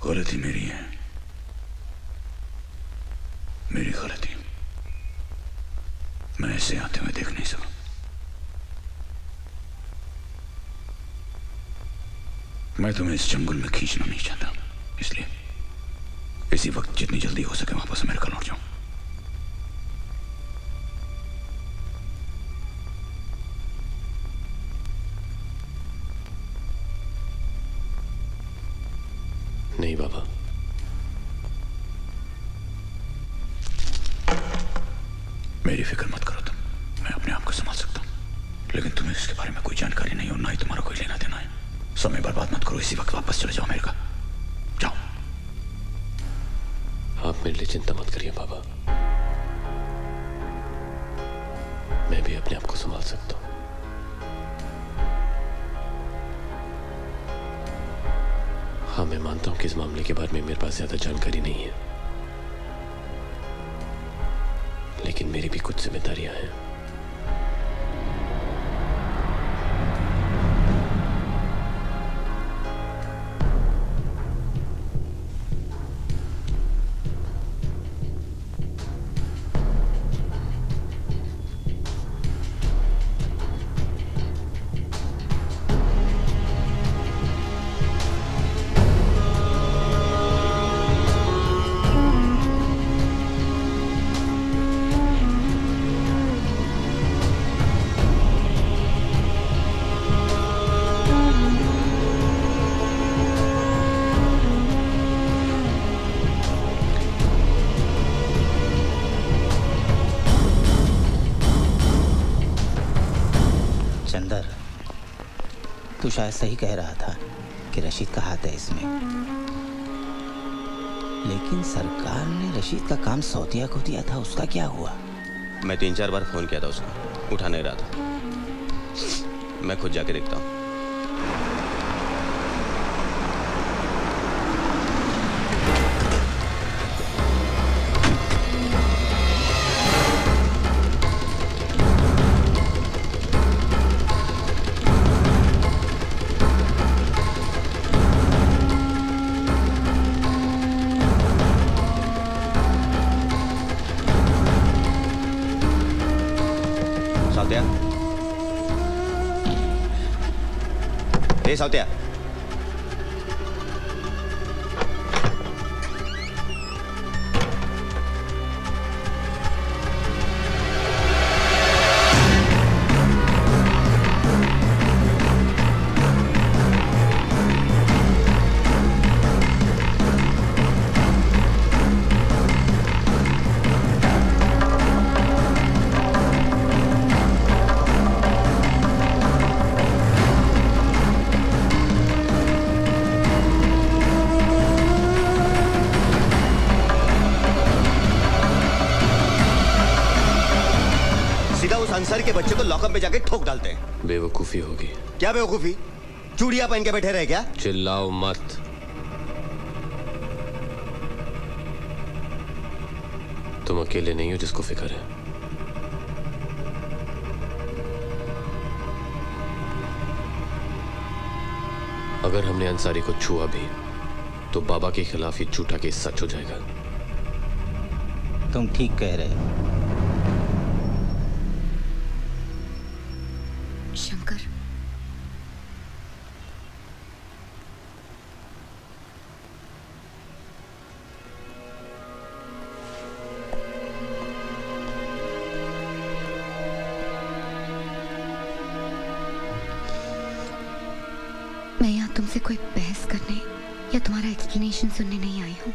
गलती मेरी है, मेरी गलती। मैं ऐसे आते हुए देख नहीं सका। मैं तुम्हें इस जंगल में खींचना नहीं चाहता, इसलिए इसी वक्त जितनी जल्दी हो सके वापस अमेरिका लौट जाऊं। नहीं बाबा, मेरी फिक्र मत करो तुम, मैं अपने आप को संभाल सकता हूं। लेकिन तुम्हें इसके बारे में कोई जानकारी नहीं और ना ही तुम्हारा कोई लेना देना है। समय बर्बाद मत करो, इसी वक्त वापस चले जाओ अमेरिका। जाओ। आप मेरे लिए चिंता मत करिए बाबा, मैं भी अपने आप को संभाल सकता हूं। हाँ, मैं मानता हूं कि इस मामले के बारे में मेरे पास ज्यादा जानकारी नहीं है, लेकिन मेरी भी कुछ जिम्मेदारियां हैं। चंदर, तू शायद सही कह रहा था कि रशीद का हाथ है इसमें, लेकिन सरकार ने रशीद का काम सौतिया को दिया था, उसका क्या हुआ? मैं 3-4 बार फोन किया था उसको, उठा नहीं रहा था। मैं खुद जाके देखता हूँ। साउतिया, अंसारी के बच्चे को लॉकअप में जाके ठोक डालते हैं। बेवकूफी होगी। क्या बेवकूफी? चूड़ियां पहन के बैठे रहे क्या? चिल्लाओ मत। तुम अकेले नहीं हो जिसको फिक्र है। अगर हमने अंसारी को छुआ भी तो बाबा के खिलाफ ये झूठा केस सच हो जाएगा। तुम ठीक कह रहे हो। शंकर, मैं यहाँ तुमसे कोई बहस करने या तुम्हारा एक्सप्लेनेशन सुनने नहीं आई हूँ।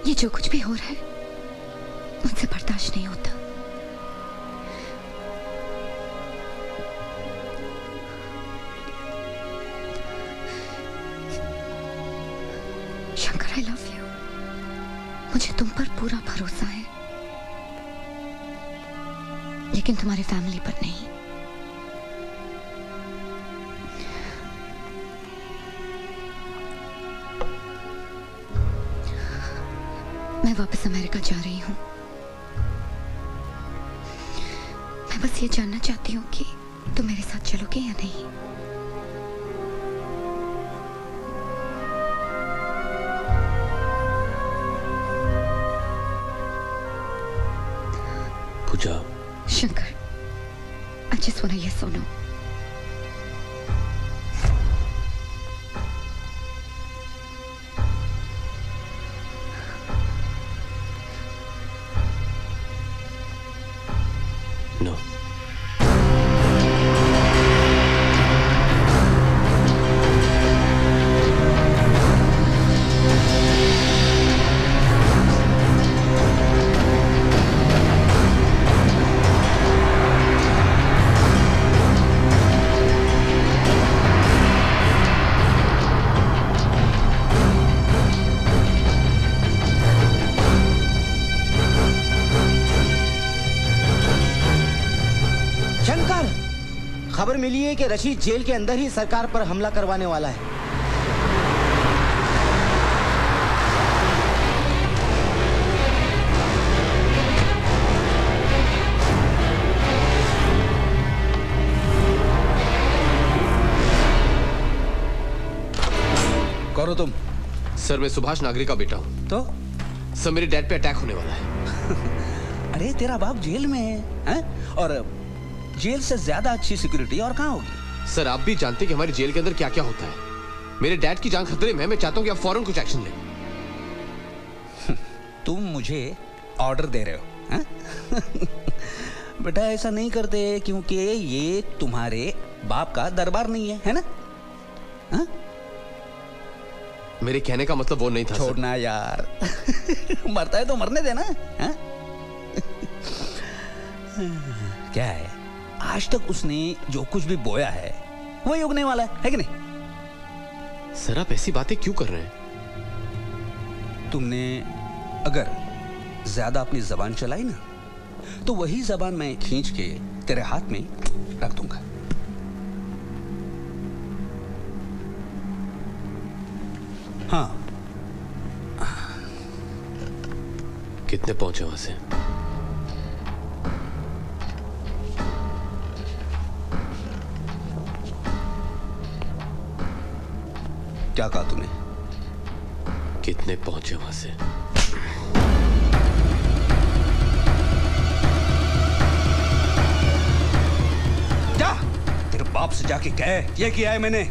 ये जो कुछ भी हो रहा है मुझसे बर्दाश्त नहीं होता। Shankar, I love you. मुझे तुम पर पूरा भरोसा है, लेकिन तुम्हारी फैमिली पर नहीं। मैं वापस अमेरिका जा रही हूं। मैं बस ये जानना चाहती हूँ कि तुम मेरे साथ चलोगे या नहीं। पूजा। Shankar, I just want a yes or no. No. Shankar, खबर मिली है कि रशीद जेल के अंदर ही सरकार पर हमला करवाने वाला है। कौन हो तुम? सर मैं सुभाष नागरी का बेटा हूँ। तो सर मेरे डैड पे अटैक होने वाला है। अरे तेरा बाप जेल में है? और जेल से ज्यादा अच्छी सिक्योरिटी और कहाँ होगी? सर आप भी जानते हैं कि हमारी जेल के अंदर क्या क्या होता है। मेरे डैड की जान खतरे में है। मैं चाहता हूँ कि आप फौरन कुछ एक्शन लें। तुम मुझे ऑर्डर दे रहे हो हा? बेटा ऐसा नहीं करते क्योंकि ये तुम्हारे बाप का दरबार नहीं है ना? हा? मेरे कहने का मतलब वो नहीं था। छोड़ना यार। मरता है तो मरने देना। हा? क्या है, आज तक उसने जो कुछ भी बोया है वही उगने वाला है कि नहीं? सर आप ऐसी बातें क्यों कर रहे हैं? तुमने अगर ज्यादा अपनी जबान चलाई ना तो वही जबान मैं खींच के तेरे हाथ में रख दूंगा। हाँ। कितने पहुंचे वहां से? क्या कहा तूने? कितने पहुंचे वहां से? जा, तेरे बाप से जाके कह ये किया है मैंने।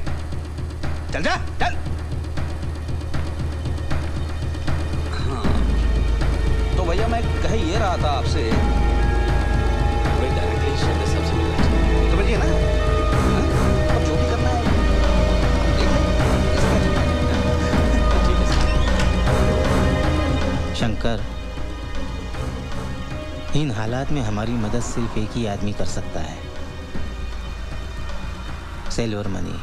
चल जा, चल। हाँ, तो भैया मैं कह ये रहा था आपसे, मैं डायरेक्टली शेखर साहब से मिलना चाहता हूं। समझिए ना? हाँ? अब जो भी करना है शंकर, इन हालात में हमारी मदद सिर्फ एक ही आदमी कर सकता है, सिल्वर मनी।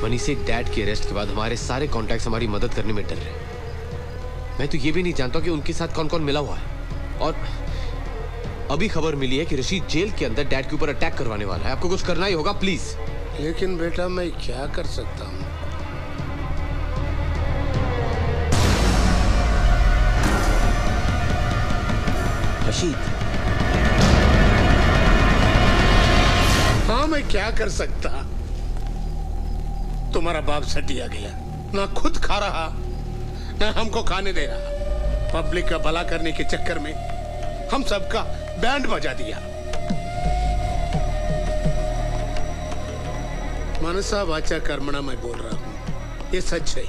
मनी से डैड के अरेस्ट के बाद हमारे सारे कॉन्टैक्ट्स हमारी मदद करने में डर रहे। मैं तो ये भी नहीं जानता कि उनके साथ कौन कौन मिला हुआ है। और अभी खबर मिली है कि रशीद जेल के अंदर डैड के ऊपर अटैक करवाने वाला है। आपको कुछ करना ही होगा प्लीज। लेकिन बेटा मैं क्या कर सकता हूँ? रशीद, हाँ मैं क्या कर सकता? तुम्हारा बाप सटिया गया, ना खुद खा रहा ना हमको खाने दे रहा। पब्लिक का भला करने के चक्कर में हम सबका बैंड बजा दिया। मनसा वाचा कर्मणा मैं बोल रहा हूँ, ये सच है।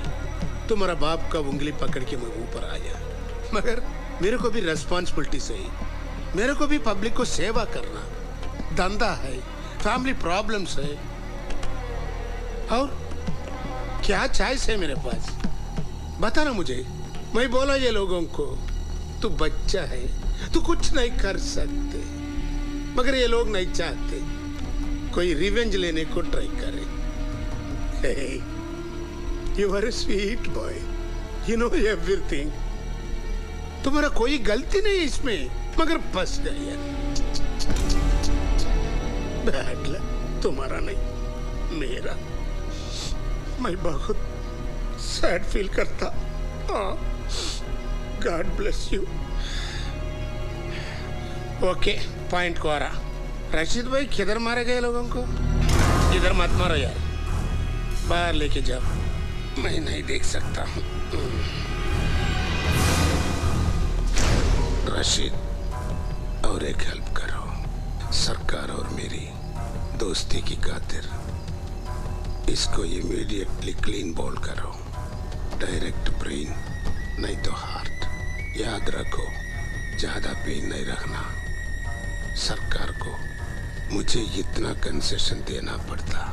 तुम्हारा बाप का उंगली पकड़ के मैं ऊपर आया, मगर मेरे को भी रेस्पॉन्सिबिलिटी है। मेरे को भी पब्लिक को सेवा करना, धंधा है, फैमिली प्रॉब्लम्स है, और क्या चॉइस है मेरे पास? बताना मुझे। मैं बोला ये लोगों को, तू बच्चा है, तू कुछ नहीं कर सकते, मगर ये लोग नहीं चाहते कोई रिवेंज लेने को ट्राई करे। You are a sweet boy, you know everything. तुम्हारा कोई गलती नहीं इसमें, मगर फंस गया। बैड लक तुम्हारा नहीं, मेरा। मैं बहुत सैड फील करता। God bless you. Okay, point को आ रहा। रशीद भाई किधर मारे गए लोगों को? इधर मत मारो यार, बाहर लेके जाओ, मैं नहीं देख सकता हूँ। रशीद, और एक हेल्प करो, सरकार और मेरी दोस्ती की खातिर इसको इमीडिएटली क्लीन बॉल करो। डायरेक्ट ब्रेन नहीं तो हार्ट। याद रखो, ज्यादा पेन नहीं रखना। सरकार को मुझे इतना कंसेशन देना पड़ता।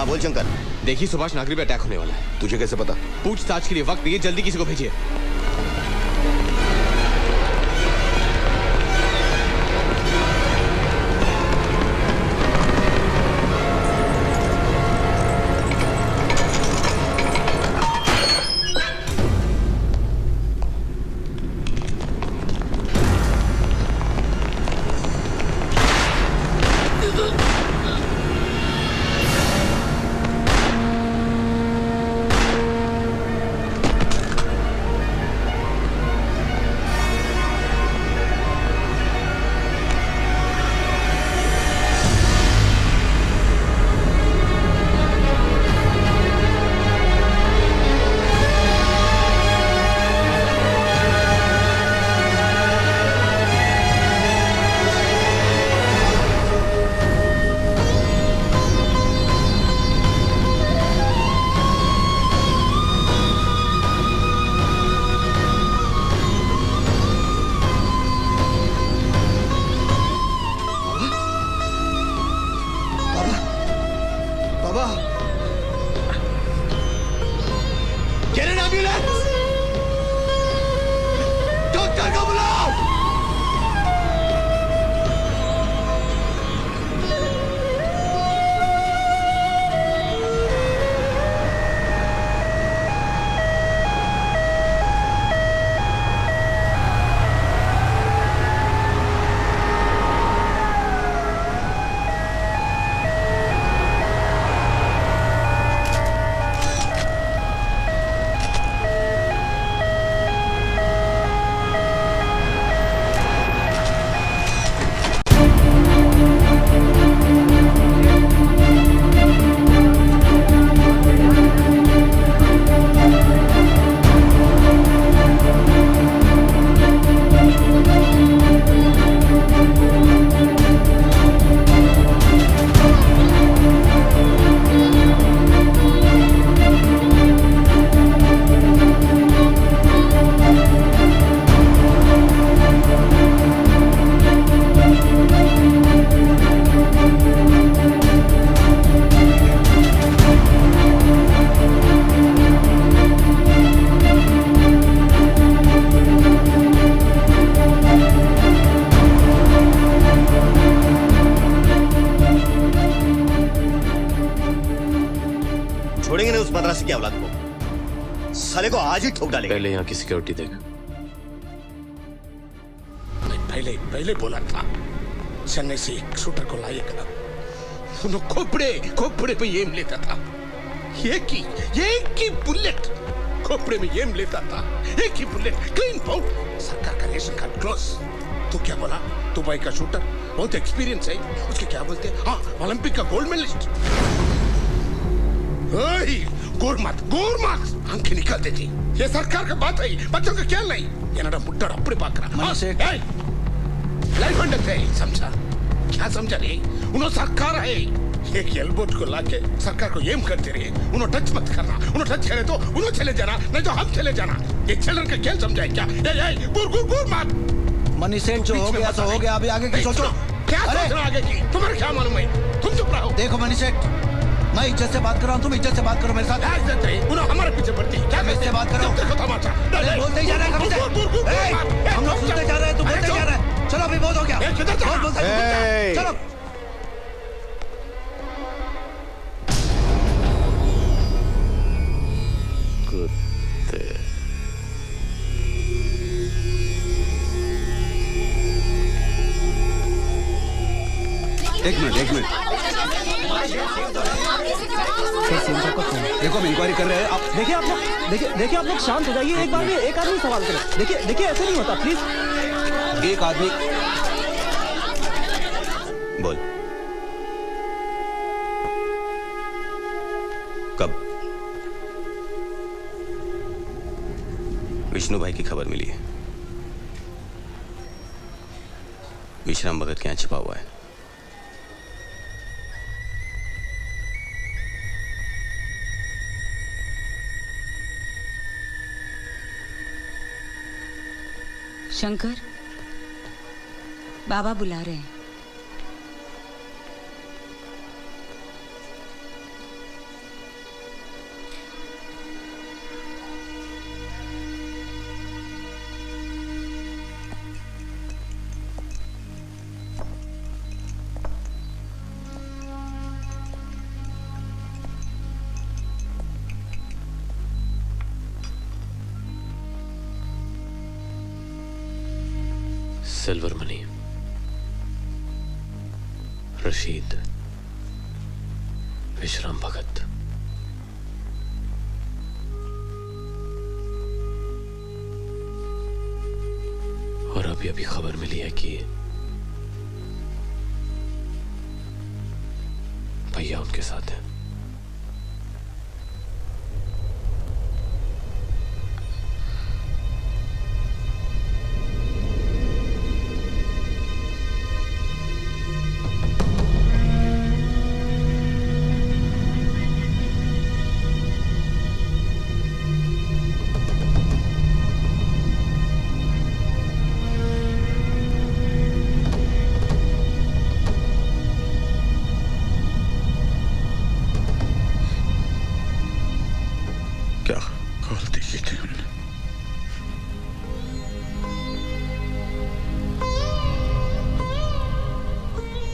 बोल शंकर। देखिए सुभाष नागरी पे अटैक होने वाला है। तुझे कैसे पता? पूछताछ के लिए वक्त नहीं है, जल्दी किसी को भेजिए। मरासी की औलाद को। साले को आज ही ठोक डालेंगे। पहले यहाँ की सिक्योरिटी देख। पहले बोला था चेन्नई से एक शूटर को लाइएगा। उन्होंने खोपड़े पे एम लेता था। एक ही बुलेट खोपड़े में एम लेता था। एक ही बुलेट क्लीन पाउट। सरकार का रेशन कार्ड क्लोज। तो क्या बोला? दुबई का शूटर बहुत एक्सपीरियंस है। उसके क्या बोलते हैं? हाँ, ओलंपिक का गोल्ड मेडलिस्ट। गोर मत आंखें निकाल देती। ये सरकार का बात है, बच्चों का क्या नहीं। ये ना मुट्टा अपने पाकरा लाइफ अंडर है। समझा? क्या समझा रे? उन्होंने सरकार है। एक एल्बोट को लाके सरकार को एम करते रहे। उन्होंने टच मत करना। उन्होंने टच करे तो उन्होंने चले जाना, नहीं तो हम चले जाना। ये चिल्ड्रन का खेल समझा है क्या? गुर मत। मनी सेठ जो हो गया तो हो गया, अभी आगे की सोचो। क्या सोचना आगे की? तुम्हारे क्या मालूम है? तुम चुप रहो। देखो मनी सेठ, मैं इज्जत से बात कर रहा हूँ, तुम इज्जत से बात करो मेरे साथ। इज्जत है, उन्होंने हमारे पीछे पड़ती है। क्या इससे बात करो? बोलते ही जा रहे हैं कब से? हम लोग सुनते जा रहे हैं, तुम बोलते जा रहे हैं। चलो अभी बहुत हो गया। चलो एक मिनट देखो हम इंक्वायरी कर रहे हैं। आप देखिए आप लोग शांत हो जाइए। एक बार में एक आदमी सवाल करे। देखिए ऐसे नहीं होता, प्लीज। एक आदमी बोल। कब? विष्णु भाई की खबर मिली है। विश्राम भगत के यहां छिपा हुआ है। शंकर, बाबा बुला रहे हैं। सिल्वर मनी, रशीद, विश्राम भगत। और अभी खबर मिली है कि भैया उनके साथ हैं।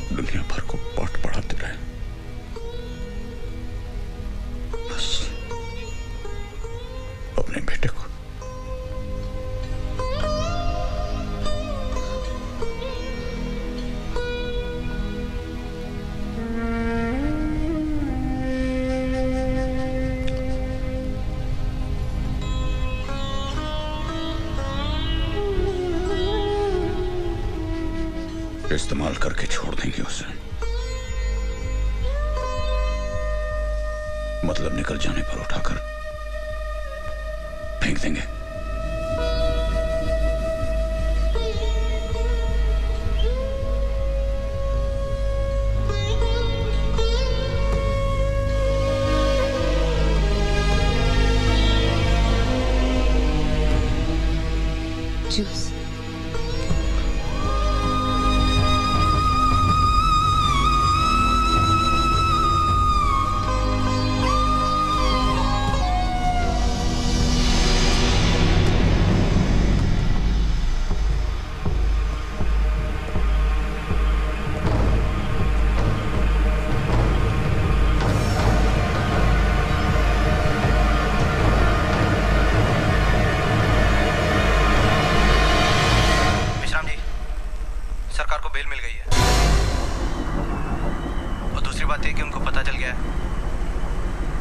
दुनिया भर को पाठ पढ़ाते रहे, बस अपने बेटे को इस्तेमाल करके छोड़ देंगे उसे। मतलब निकल जाने पर उठाकर फेंक देंगे। जूस।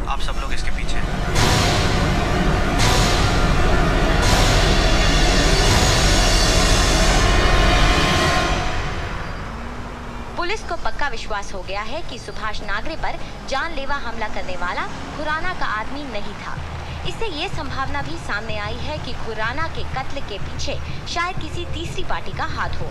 आप सब लोग इसके पीछे हैं। पुलिस को पक्का विश्वास हो गया है कि सुभाष नागरे पर जानलेवा हमला करने वाला खुराना का आदमी नहीं था। इससे ये संभावना भी सामने आई है कि खुराना के कत्ल के पीछे शायद किसी तीसरी पार्टी का हाथ हो।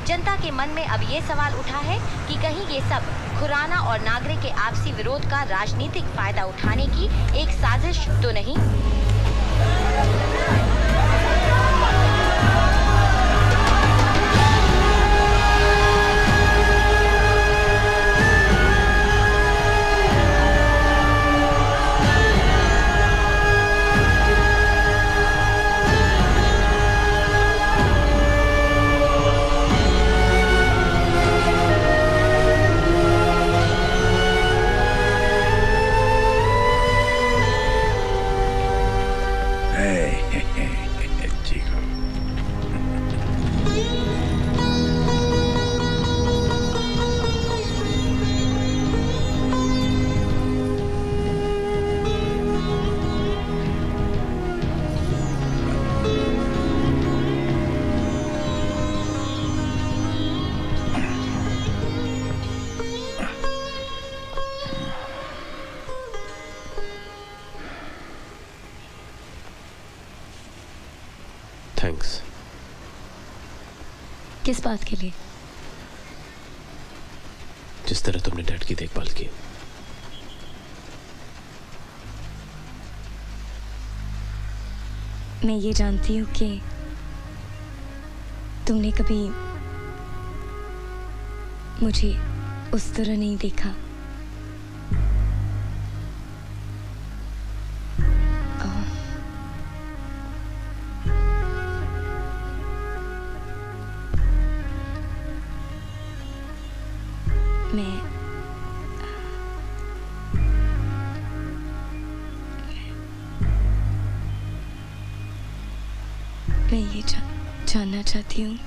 जनता के मन में अब ये सवाल उठा है कि कहीं ये सब खुराना और नागरे के आपसी विरोध का राजनीतिक फायदा उठाने की एक साजिश तो नहीं। थैंक्स। किस बात के लिए? जिस तरह तुमने डैड की देखभाल की। मैं ये जानती हूँ कि तुमने कभी मुझे उस तरह नहीं देखा। मैं ये जानना चाहती हूँ,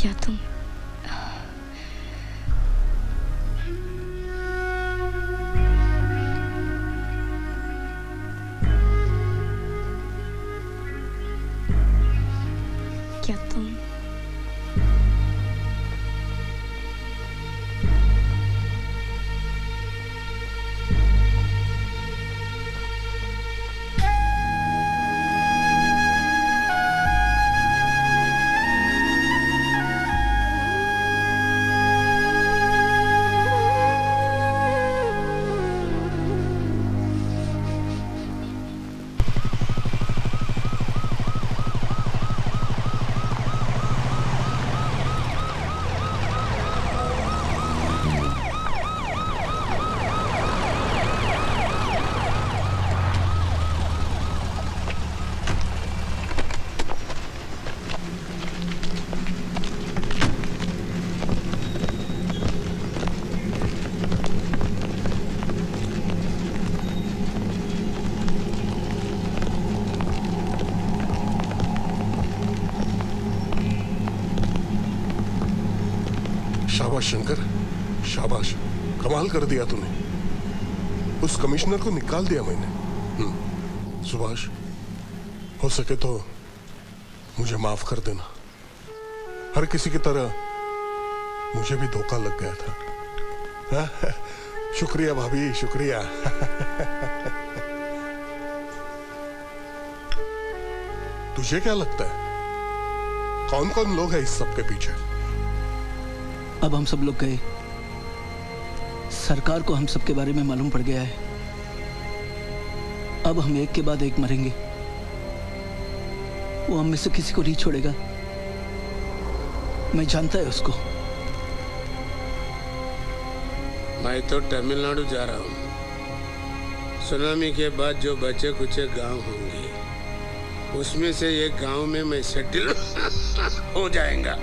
क्या तुम शाबाश शंकर, शाबाश, कमाल कर दिया तूने। उस कमिश्नर को निकाल दिया मैंने। सुभाष, हो सके तो मुझे माफ कर देना। हर किसी की तरह मुझे भी धोखा लग गया था। शुक्रिया भाभी, शुक्रिया। तुझे क्या लगता है कौन कौन लोग हैं इस सब के पीछे? अब हम सब लोग गए, सरकार को हम सब के बारे में मालूम पड़ गया है। अब हम एक के बाद एक मरेंगे। वो हम में से किसी को नहीं छोड़ेगा। मैं जानता है उसको। मैं तो तमिलनाडु जा रहा हूँ। सुनामी के बाद जो बचे कुचे गांव होंगे, उसमें से एक गांव में मैं सेटल हो जाएगा।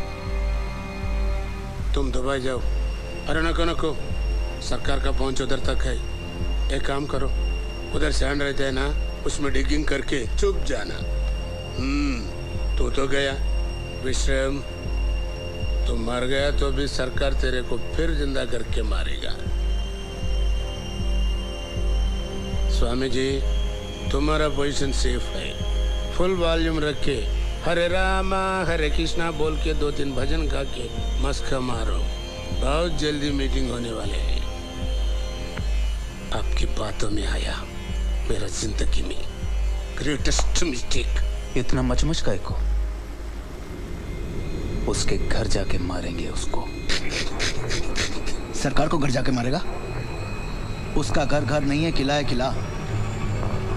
तुम दुबई जाओ। अरे नको, सरकार का पहुंच उधर तक है। एक काम करो, उधर सैंड रहता है ना, उसमें डिगिंग करके चुप जाना। तो गया विश्राम। तू मर गया तो भी सरकार तेरे को फिर जिंदा करके मारेगा। स्वामी जी, तुम्हारा पोजीशन सेफ है। फुल वॉल्यूम रख के हरे रामा हरे कृष्णा बोल के 2-3 भजन गा के मस्का मारो। बहुत जल्दी मीटिंग होने वाले हैं। आपकी बातों में आया मेरा जिंदगी में ग्रेटेस्ट मिस्टेक। इतना मचमच का को उसके घर जाके मारेंगे उसको। सरकार को घर जाके मारेगा? उसका घर घर नहीं है, किला है किला।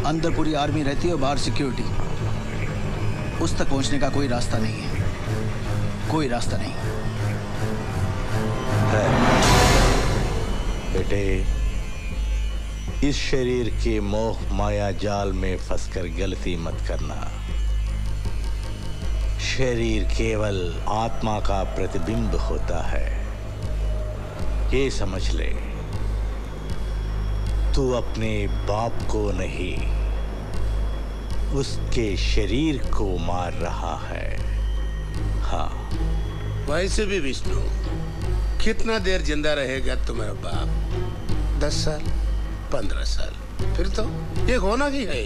अंदर पूरी आर्मी रहती है और बाहर सिक्योरिटी। उस तक पहुंचने का कोई रास्ता नहीं है, कोई रास्ता नहीं। बेटे, इस शरीर के मोह माया जाल में फंसकर गलती मत करना। शरीर केवल आत्मा का प्रतिबिंब होता है, ये समझ ले। तू अपने बाप को नहीं, उसके शरीर को मार रहा है। हाँ, वैसे भी विष्णु, कितना देर जिंदा रहेगा तुम्हारा बाप? 10 साल, 15 साल, फिर तो ये होना ही है।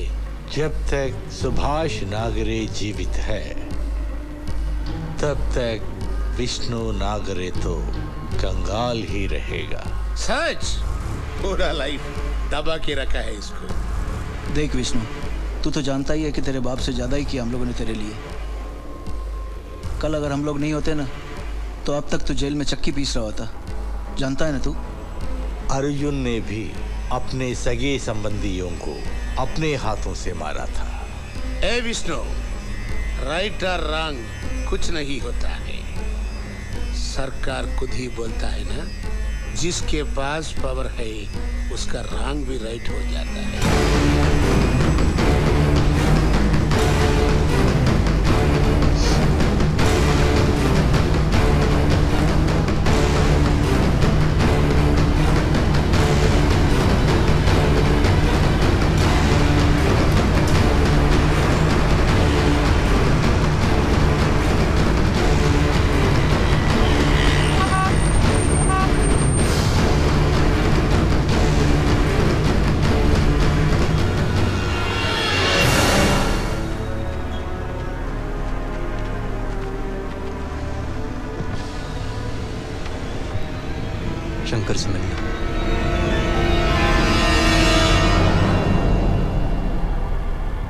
जब तक सुभाष नागरे जीवित है, तब तक विष्णु नागरे तो कंगाल ही रहेगा। सच? पूरा लाइफ दबा के रखा है इसको। देख विष्णु, तू तो जानता ही है कि तेरे बाप से ज्यादा ही किया हम लोगों ने तेरे लिए। कल अगर हम लोग नहीं होते ना, तो अब तक तू जेल में चक्की पीस रहा होता। जानता है ना तू? अर्जुन ने भी अपने सगे संबंधियों को अपने हाथों से मारा था। ए विष्णु, राइट और रॉन्ग कुछ नहीं होता है। सरकार खुद ही बोलता है ना, जिसके पास पावर है उसका रॉन्ग भी राइट हो जाता है। शंकर से मिलना।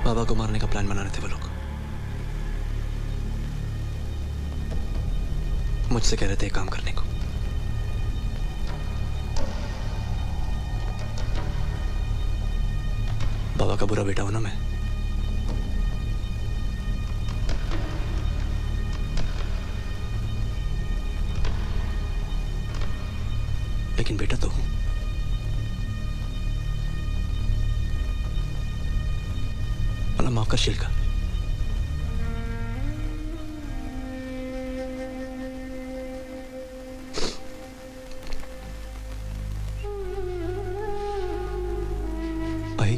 बाबा को मारने का प्लान बना रहे थे वो लोग। मुझसे कह रहे थे काम करने को। बाबा का बुरा बेटा हूं ना मैं। लेकिन बेटा तो हूं। भला माफ कर शिल्का। भाई,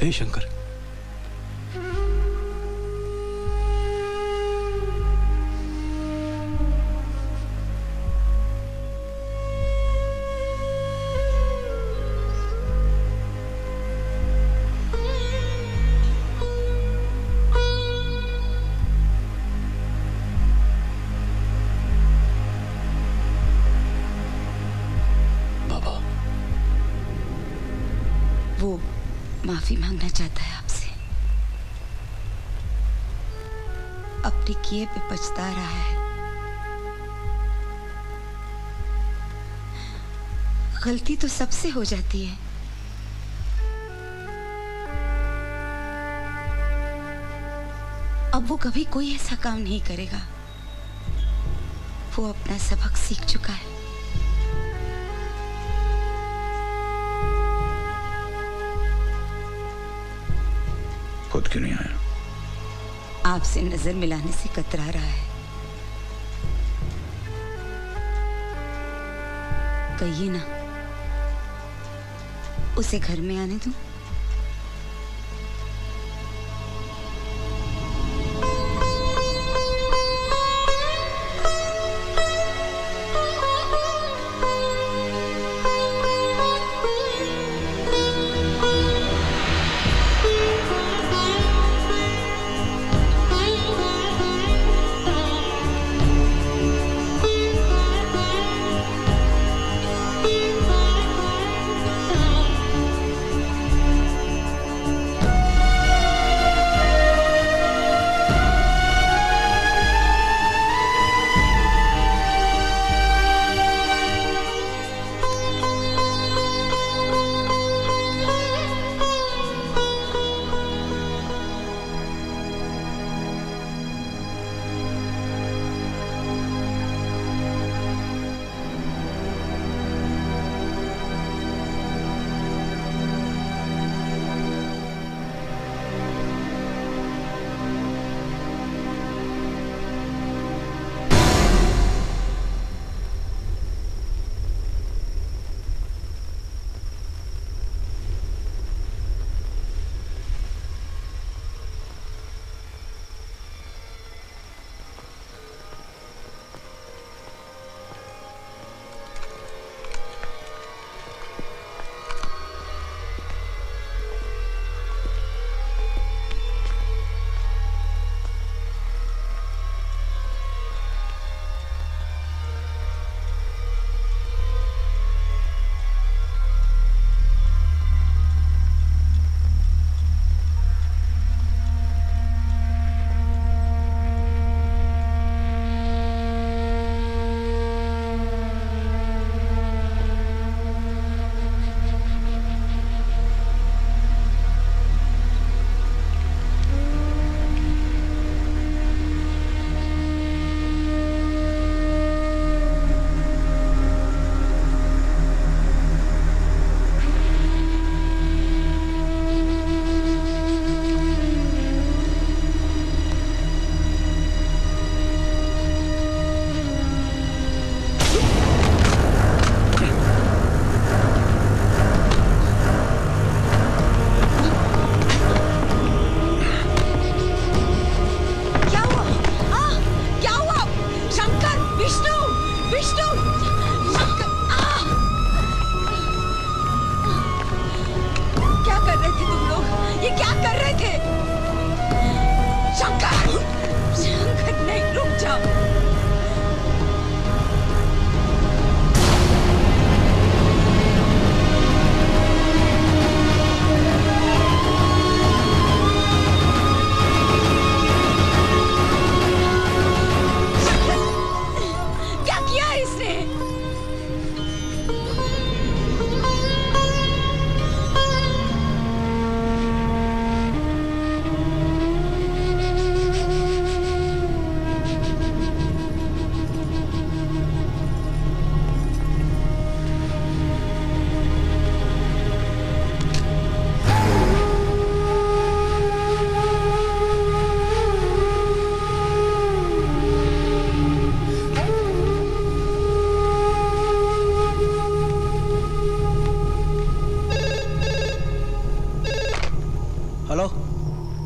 ए शंकर, वो माफी मांगना चाहता है आपसे। अपने किए पे पछता रहा है। गलती तो सबसे हो जाती है। अब वो कभी कोई ऐसा काम नहीं करेगा। वो अपना सबक सीख चुका है। खुद क्यों नहीं आया? आपसे नजर मिलाने से कतरा रहा है। कहिए ना, उसे घर में आने दूं?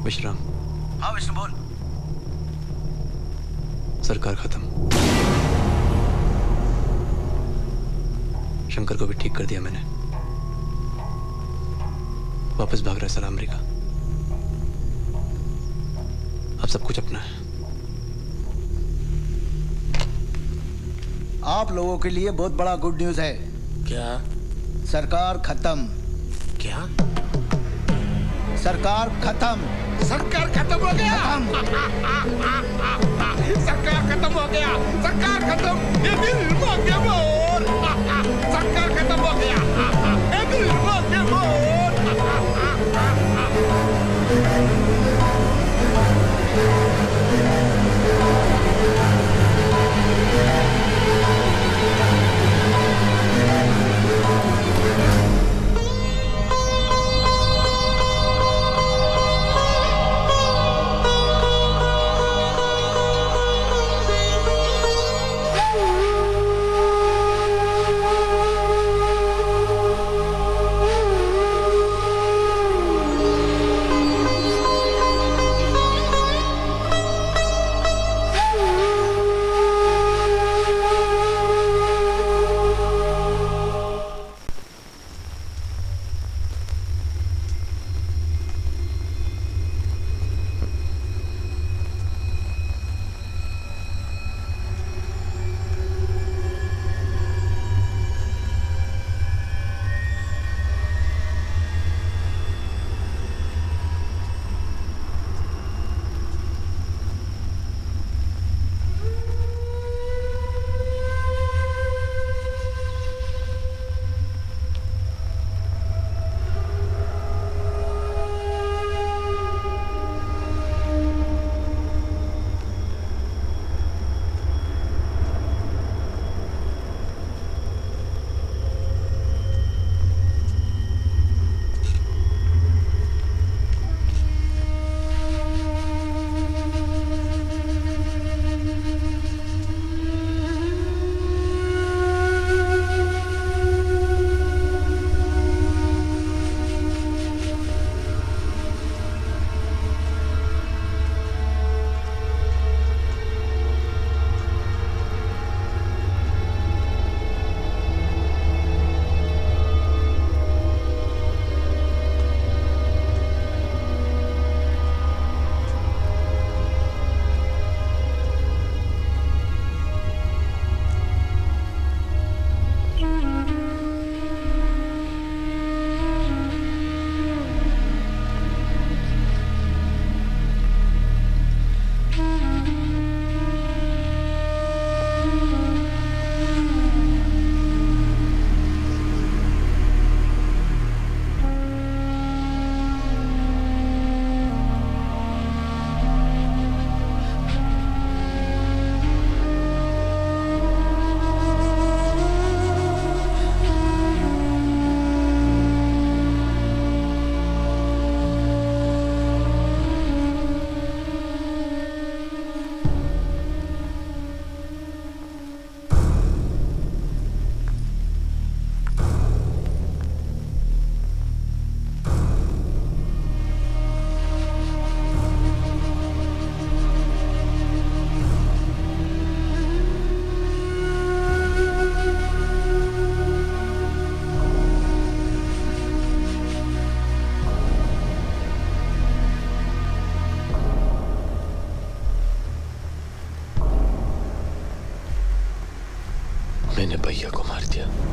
विश्राम। हाँ विष्णु बोल। सरकार खत्म। शंकर को भी ठीक कर दिया मैंने। वापस भाग रहा है सारा अमेरिका। अब सब कुछ अपना है। आप लोगों के लिए बहुत बड़ा गुड न्यूज है। क्या? सरकार खत्म। क्या? सरकार खत्म। सरकार खत्म हो गया। सरकार खत्म हो गया। सरकार खत्म। ये दिल मांगे मोर। सरकार खत्म हो गया। ये दिल मांगे मोर। दिया।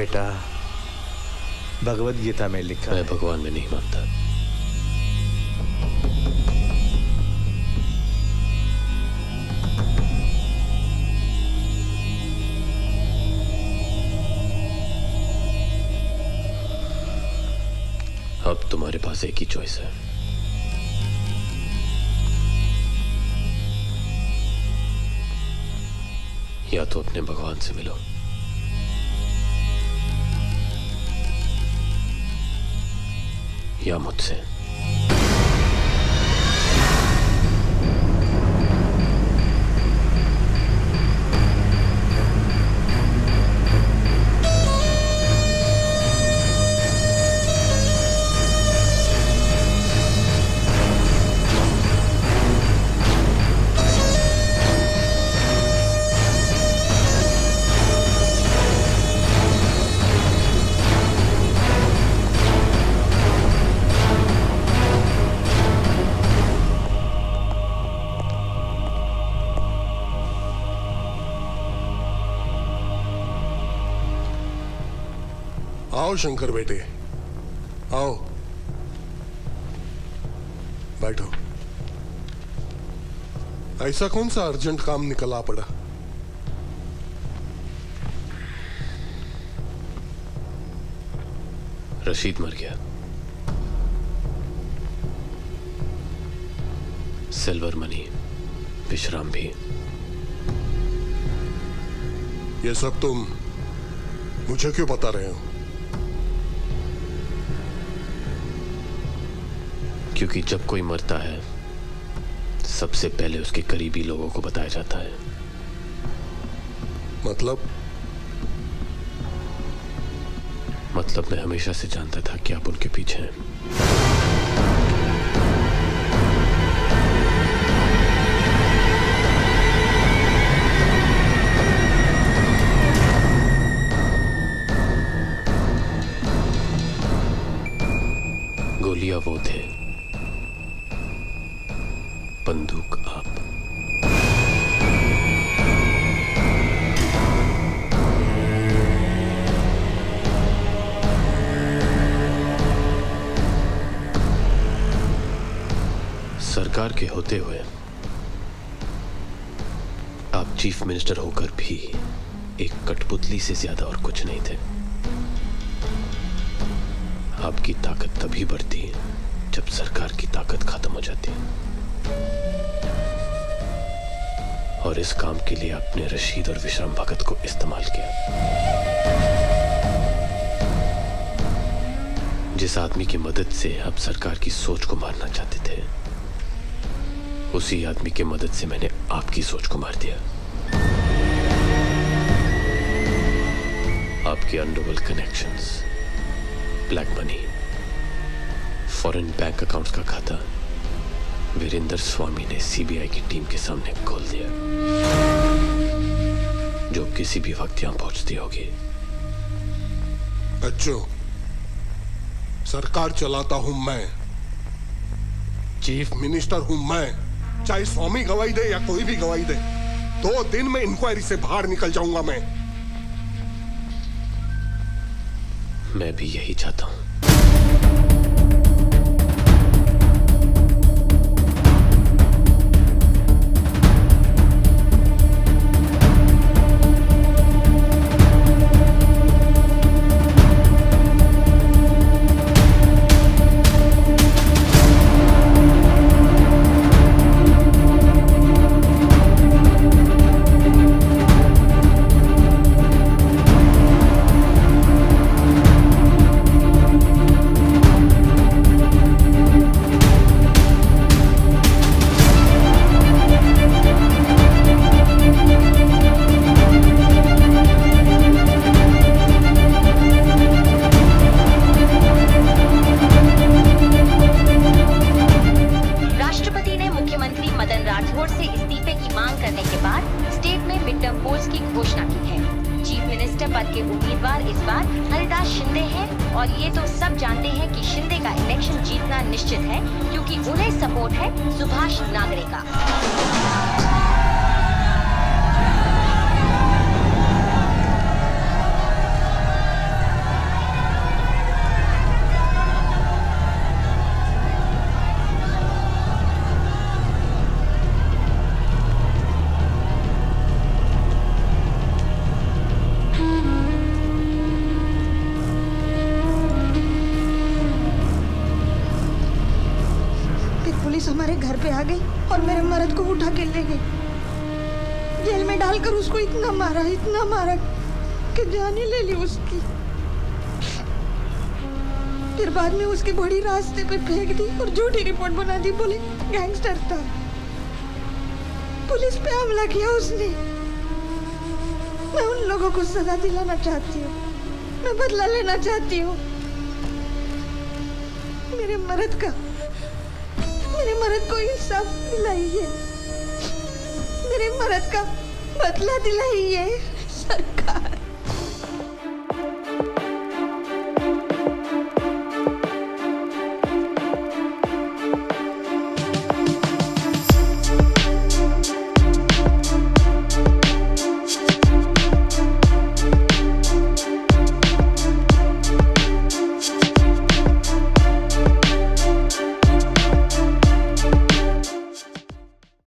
बेटा, भगवत गीता में लिखा मैं भगवान में नहीं मानता। अब तुम्हारे पास एक ही चॉइस है, या तो अपने भगवान से मिलो या मुझसे। आओ शंकर बेटे, आओ बैठो। ऐसा कौन सा अर्जेंट काम निकला पड़ा? रशीद मर गया, सिल्वर मनी, विश्राम भी। ये सब तुम मुझे क्यों बता रहे हो? क्योंकि जब कोई मरता है सबसे पहले उसके करीबी लोगों को बताया जाता है। मतलब मैं हमेशा से जानता था कि आप उनके पीछे हैं। गोलियां वो थे, बंदूक आप। सरकार के होते हुए आप चीफ मिनिस्टर होकर भी एक कठपुतली से ज्यादा और कुछ नहीं थे। आपकी ताकत तभी बढ़ती है जब सरकार की ताकत खत्म हो जाती है। और इस काम के लिए आपने रशीद और विश्राम भगत को इस्तेमाल किया। जिस आदमी की मदद से आप सरकार की सोच को मारना चाहते थे, उसी आदमी की मदद से मैंने आपकी सोच को मार दिया। आपके underworld connections, black money, foreign bank accounts का खाता वीरेंद्र स्वामी ने सीबीआई की टीम के सामने खोल दिया, जो किसी भी वक्त यहां पहुंचती होगी। बच्चों, सरकार चलाता हूं मैं, चीफ मिनिस्टर हूं मैं। चाहे स्वामी गवाही दे या कोई भी गवाही दे, 2 दिन में इंक्वायरी से बाहर निकल जाऊंगा मैं। मैं भी यही चाहता हूं। के आ गई और मेरे मर्द को उठा के ले गई। जेल में डालकर उसको इतना मारा कि जान ही ले ली उसकी। फिर बाद में उसकी बॉडी रास्ते पे फेंक दी और झूठी रिपोर्ट बना दी, बोले गैंगस्टर था। पुलिस पे हमला किया उसने। मैं उन लोगों को सजा दिलाना चाहती हूँ, मैं बदला लेना चाहती हूँ। मेरे मर्द को इंसाफ दिलाइए, मेरे मर्द का बदला दिलाइए सरकार।